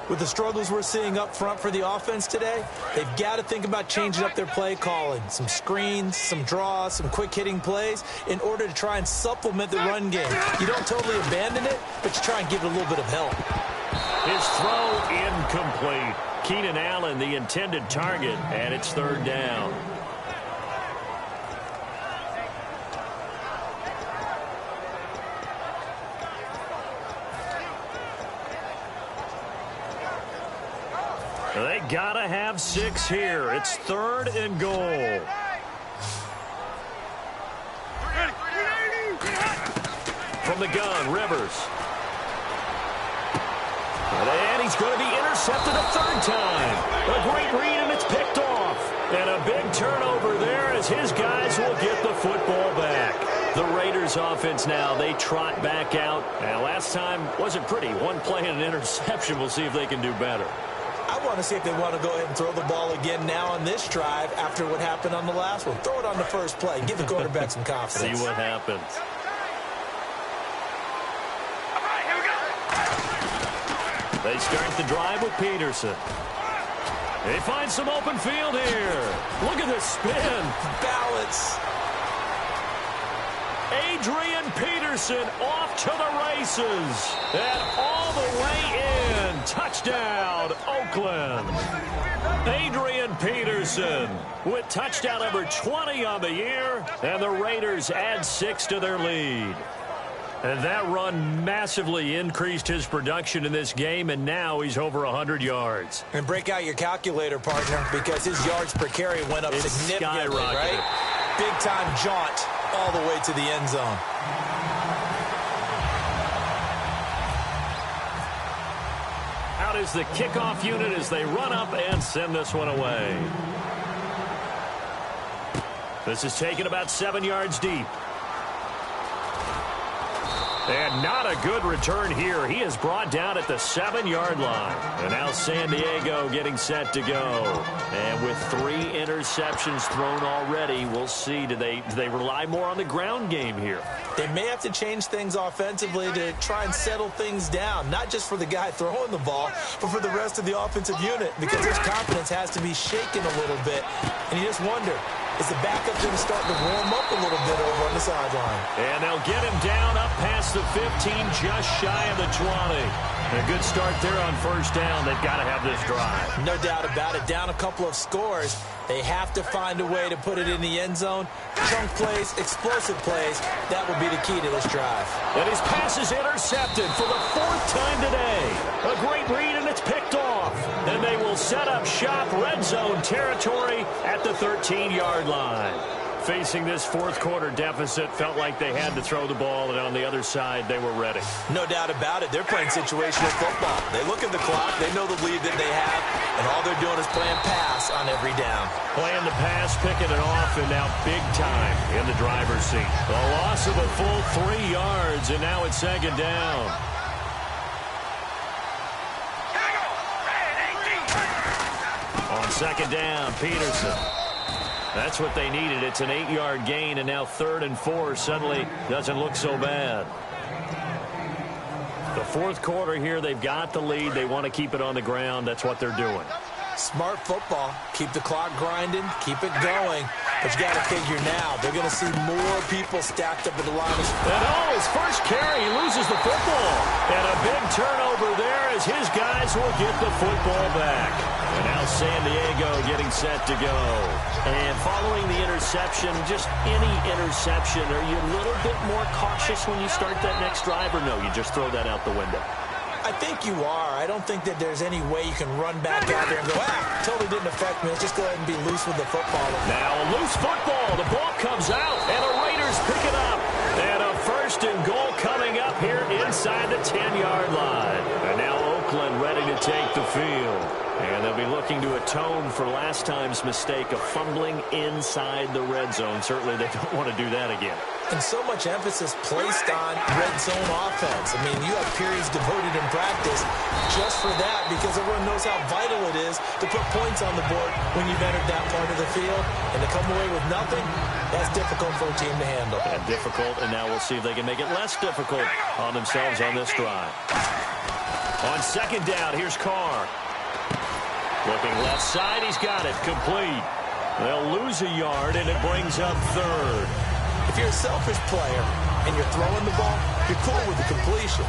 With the struggles we're seeing up front for the offense today, they've got to think about changing up their play calling. Some screens, some draws, some quick-hitting plays in order to try and supplement the run game. You don't totally abandon it, but you try and give it a little bit of help. His throw incomplete. Keenan Allen, the intended target, and it's 3rd down. They gotta have 6 here. It's 3rd and goal. From the gun, Rivers. And he's going to be intercepted a 3rd time. A great read, and it's picked off. And a big turnover there as his guys will get the football back. The Raiders offense now, they trot back out. And last time wasn't pretty. One play and an interception. We'll see if they can do better. I want to see if they want to go ahead and throw the ball again now on this drive after what happened on the last one. Throw it on the first play. Give the quarterback some confidence. See what happens. All right, here we go. They start the drive with Peterson. They find some open field here. Look at this spin. Balance. Adrian Peterson off to the races. And all the way in. Touchdown, Oakland. Adrian Peterson with touchdown number 20 on the year. And the Raiders add 6 to their lead. And that run massively increased his production in this game, and now he's over 100 yards. And break out your calculator, partner, because his yards per carry went up significantly, right? Big-time jaunt all the way to the end zone. Out is the kickoff unit as they run up and send this one away. This is taken about 7 yards deep. And not a good return here. He is brought down at the 7-yard line. And now San Diego getting set to go. And with 3 interceptions thrown already, we'll see. Do they rely more on the ground game here? They may have to change things offensively to try and settle things down, not just for the guy throwing the ball, but for the rest of the offensive unit, because his confidence has to be shaken a little bit. And you just wonder, is the backup going to start to warm up a little bit over on the sideline? And they'll get him down up past the 15, just shy of the 20. A good start there on first down. They've got to have this drive. No doubt about it. Down a couple of scores. They have to find a way to put it in the end zone. Chunk plays, explosive plays. That will be the key to this drive. And his pass is intercepted for the 4th time today. A great read, and it's picked off. And they will set up shop, red zone territory at the 13-yard line. Facing this 4th quarter deficit, felt like they had to throw the ball, and on the other side, they were ready. No doubt about it. They're playing situational football. They look at the clock. They know the lead that they have, and all they're doing is playing pass on every down. Playing the pass, picking it off, and now big time in the driver's seat. A loss of a full 3 yards, and now it's 2nd down. On 2nd down, Peterson. That's what they needed. It's an 8-yard gain, and now 3rd and 4 suddenly doesn't look so bad. The 4th quarter here, they've got the lead. They want to keep it on the ground. That's what they're doing. Smart football. Keep the clock grinding. Keep it going. But you got to figure now, they're going to see more people stacked up at the line. And his first carry, he loses the football. And a big turnover there as his guys will get the football back. And now San Diego getting set to go. And following the interception, just any interception, are you a little bit more cautious when you start that next drive, or no, you just throw that out the window? I think you are. I don't think that there's any way you can run back out there and go, totally didn't affect me. Let's just go ahead and be loose with the football. Now a loose football. The ball comes out, and the Raiders pick it up. And a 1st and goal coming up here inside the 10-yard line. And now Oakland ready to take the field. And they'll be looking to atone for last time's mistake of fumbling inside the red zone. Certainly they don't want to do that again. And so much emphasis placed on red zone offense. I mean, you have periods devoted in practice just for that, because everyone knows how vital it is to put points on the board when you've entered that part of the field. And to come away with nothing, that's difficult for a team to handle. And difficult, and now we'll see if they can make it less difficult on themselves on this drive. On 2nd down, here's Carr. Looking left side, he's got it, complete. They'll lose a yard, and it brings up 3rd. If you're a selfish player and you're throwing the ball, you're cool with the completion.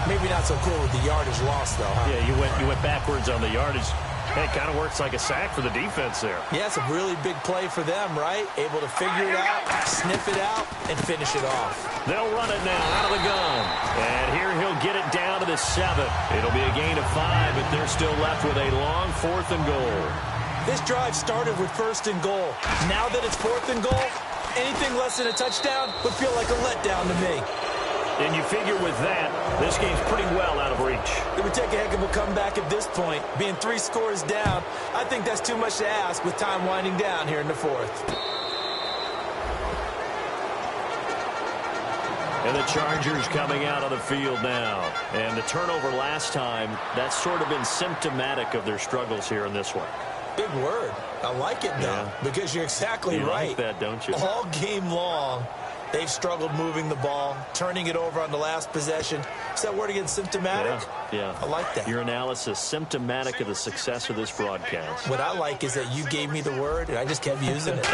Maybe not so cool with the yardage loss, though, huh? Yeah, you went backwards on the yardage. It kind of works like a sack for the defense there. Yeah, it's a really big play for them, right? Able to figure it out, sniff it out, and finish it off. They'll run it now out of the gun. And here he'll get it down to the 7. It'll be a gain of 5, but they're still left with a long 4th and goal. This drive started with 1st and goal. Now that it's 4th and goal, anything less than a touchdown would feel like a letdown to me. And you figure with that, this game's pretty well out of reach. It would take a heck of a comeback at this point. Being 3 scores down, I think that's too much to ask with time winding down here in the 4th. And the Chargers coming out on the field now. And the turnover last time, that's sort of been symptomatic of their struggles here in this one. Big word. I like it, though, because you're exactly right. You like that, don't you? All game long, they've struggled moving the ball, turning it over on the last possession. Is that word again, symptomatic? Yeah. I like that. Your analysis, symptomatic of the success of this broadcast. What I like is that you gave me the word, and I just kept using it.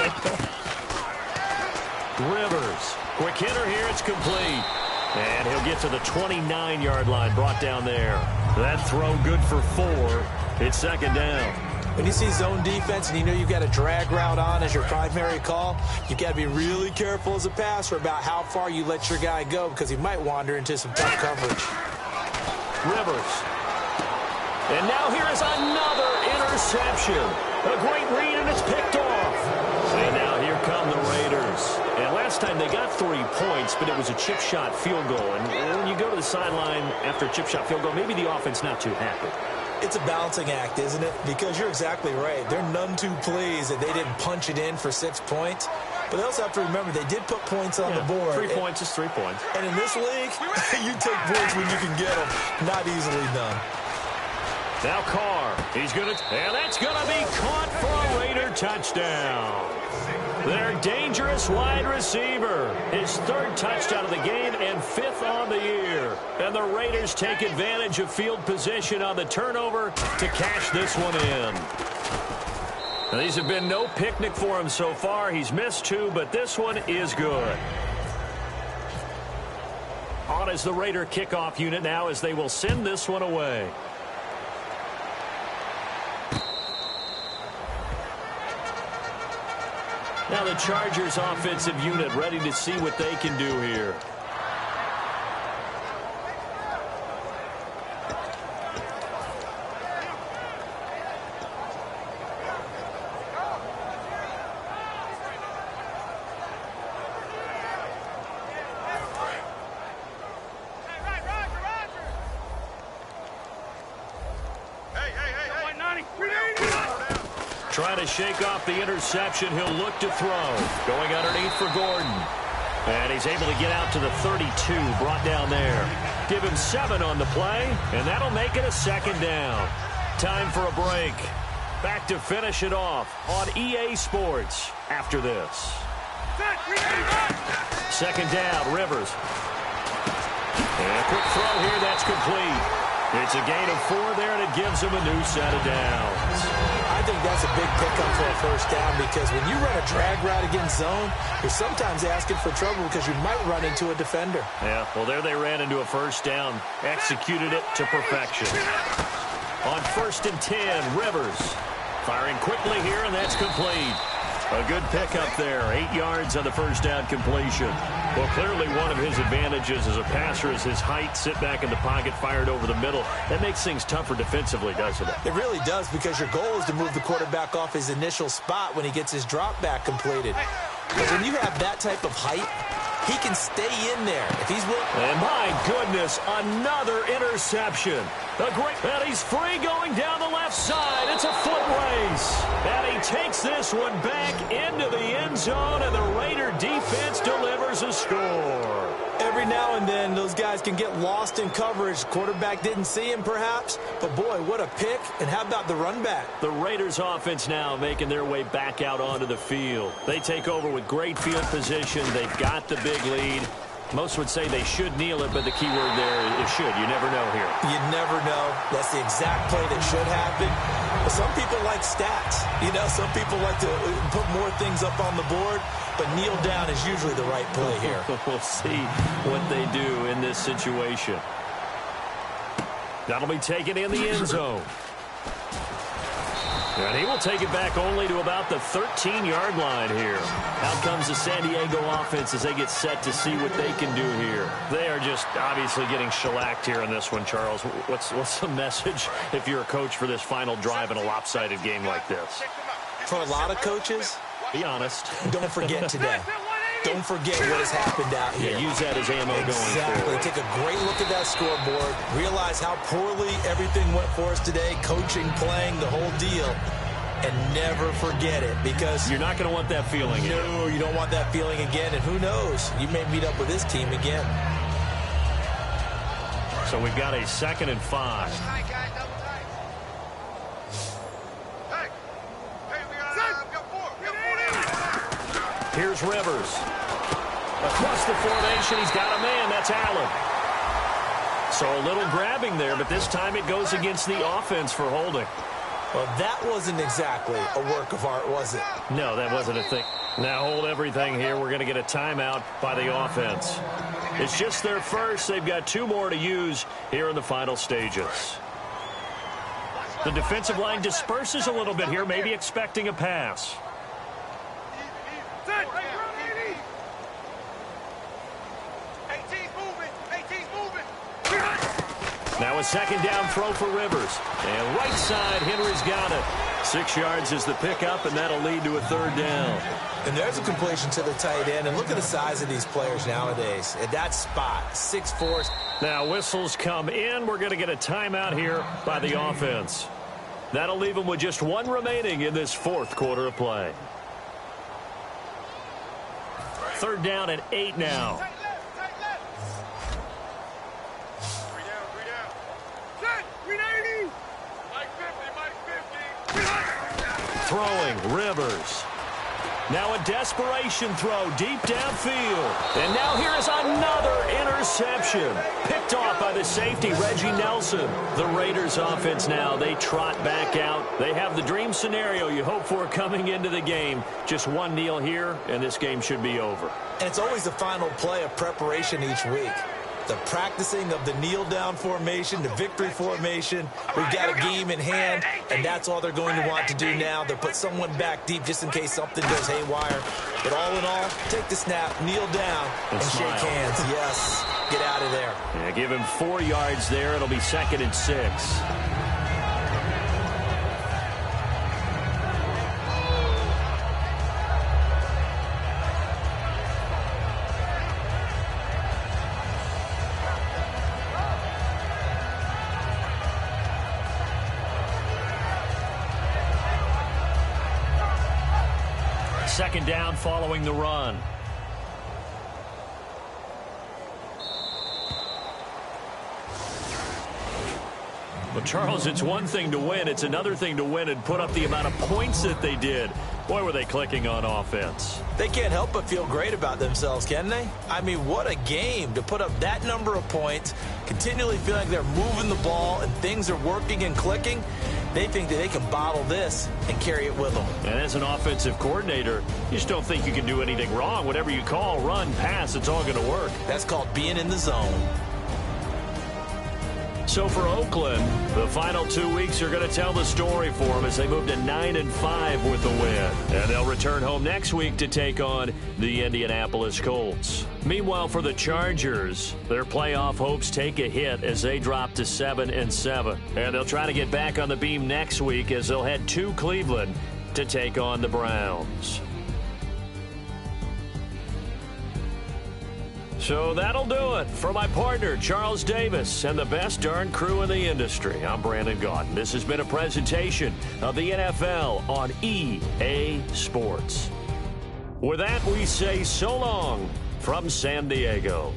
Rivers. Quick hitter here. It's complete. And he'll get to the 29-yard line, brought down there. That throw good for 4. It's 2nd down. When you see zone defense and you know you've got a drag route on as your primary call, you've got to be really careful as a passer about how far you let your guy go, because he might wander into some tough coverage. Rivers. And now here is another interception. A great read, and it's picked off. And now here come the Raiders. And last time they got 3 points, but it was a chip shot field goal. And when you go to the sideline after a chip shot field goal, maybe the offense not too happy. It's a balancing act, isn't it? Because you're exactly right. They're none too pleased that they didn't punch it in for 6 points. But they also have to remember they did put points on the board. 3 points is 3 points. And in this league, you take points when you can get them. Not easily done. Now Carr, he's going to, and that's going to be caught for a Raider touchdown. Their dangerous wide receiver, his 3rd touchdown of the game and 5th on the year. And the Raiders take advantage of field position on the turnover to cash this one in. Now, these have been no picnic for him so far. He's missed 2, but this one is good. On is the Raider kickoff unit now as they will send this one away. Now the Chargers offensive unit ready to see what they can do here. Trying to shake off the interception. He'll look to throw. Going underneath for Gordon. And he's able to get out to the 32. Brought down there. Give him 7 on the play. And that'll make it a 2nd down. Time for a break. Back to finish it off on EA Sports after this. 2nd down, Rivers. And a quick throw here. That's complete. It's a gain of 4 there, and it gives him a new set of downs. I think that's a big pickup for a 1st down because when you run a drag route against zone, you're sometimes asking for trouble because you might run into a defender. Yeah, well, there they ran into a 1st down. Executed it to perfection. On 1st and 10, Rivers. Firing quickly here, and that's complete. A good pickup there. 8 yards on the 1st down completion. Well, clearly one of his advantages as a passer is his height. Sit back in the pocket, fired over the middle. That makes things tougher defensively, doesn't it? It really does because your goal is to move the quarterback off his initial spot when he gets his drop back completed. But when you have that type of height, he can stay in there if he's willing. And my goodness, another interception. And he's free going down the left side. It's a foot race. And he takes this one back into the end zone, and the Raider defense delivers a score. Every now and then, those guys can get lost in coverage. Quarterback didn't see him, perhaps. But, boy, what a pick. And how about the run back? The Raiders offense now making their way back out onto the field. They take over with great field position. They've got the big lead. Most would say they should kneel it, but the key word there is should. You never know here. You never know. That's the exact play that should happen. But some people like stats. You know, some people like to put more things up on the board, but kneel down is usually the right play here. We'll see what they do in this situation. That'll be taken in the end zone. And he will take it back only to about the 13-yard line here. Out comes the San Diego offense as they get set to see what they can do here. They are just obviously getting shellacked here in this one, Charles. What's the message if you're a coach for this final drive in a lopsided game like this? For a lot of coaches, be honest. Don't forget today. Don't forget what has happened out here. Yeah, use that as ammo going forward. Exactly. Take a great look at that scoreboard. Realize how poorly everything went for us today. Coaching, playing, the whole deal. And never forget it because you're not going to want that feeling again. No, you don't want that feeling again. And who knows? You may meet up with this team again. So we've got a 2nd and 5. Here's Rivers. Across the formation, he's got a man. That's Allen. So a little grabbing there, but this time it goes against the offense for holding. Well, that wasn't exactly a work of art, was it? No, that wasn't a thing. Now hold everything here. We're going to get a timeout by the offense. It's just their first. They've got 2 more to use here in the final stages. The defensive line disperses a little bit here, maybe expecting a pass. Now a 2nd down throw for Rivers. And right side, Henry's got it. 6 yards is the pickup, and that'll lead to a 3rd down. And there's a completion to the tight end. And look at the size of these players nowadays. At that spot, 6'4". Now whistles come in. We're going to get a timeout here by the offense. That'll leave them with just 1 remaining in this 4th quarter of play. 3rd down and 8 now. Three down. Set, 390. Mike 50. Throwing, Rivers. Now a desperation throw deep downfield. And now here is another interception. Picked off by the safety, Reggie Nelson. The Raiders offense now, they trot back out. They have the dream scenario you hope for coming into the game. Just one kneel here, and this game should be over. And it's always the final play of preparation each week. The practicing of the kneel-down formation, the victory formation. We've got a game in hand, and that's all they're going to want to do now. They'll put someone back deep just in case something goes haywire. But all in all, take the snap, kneel down, and shake hands. Yes, get out of there. Yeah, give him 4 yards there. It'll be 2nd and 6. Second down following the run. Well, Charles, it's one thing to win. It's another thing to win and put up the amount of points that they did. Boy, were they clicking on offense. They can't help but feel great about themselves, can they? I mean, what a game to put up that number of points, continually feeling like they're moving the ball and things are working and clicking. They think that they can bottle this and carry it with them. And as an offensive coordinator, you just don't think you can do anything wrong. Whatever you call, run, pass, it's all going to work. That's called being in the zone. So for Oakland, the final 2 weeks are going to tell the story for them as they move to 9-5 with the win. And they'll return home next week to take on the Indianapolis Colts. Meanwhile, for the Chargers, their playoff hopes take a hit as they drop to 7-7. And they'll try to get back on the beam next week as they'll head to Cleveland to take on the Browns. So that'll do it. For my partner, Charles Davis, and the best darn crew in the industry, I'm Brandon Gaudin. This has been a presentation of the NFL on EA Sports. With that, we say so long from San Diego.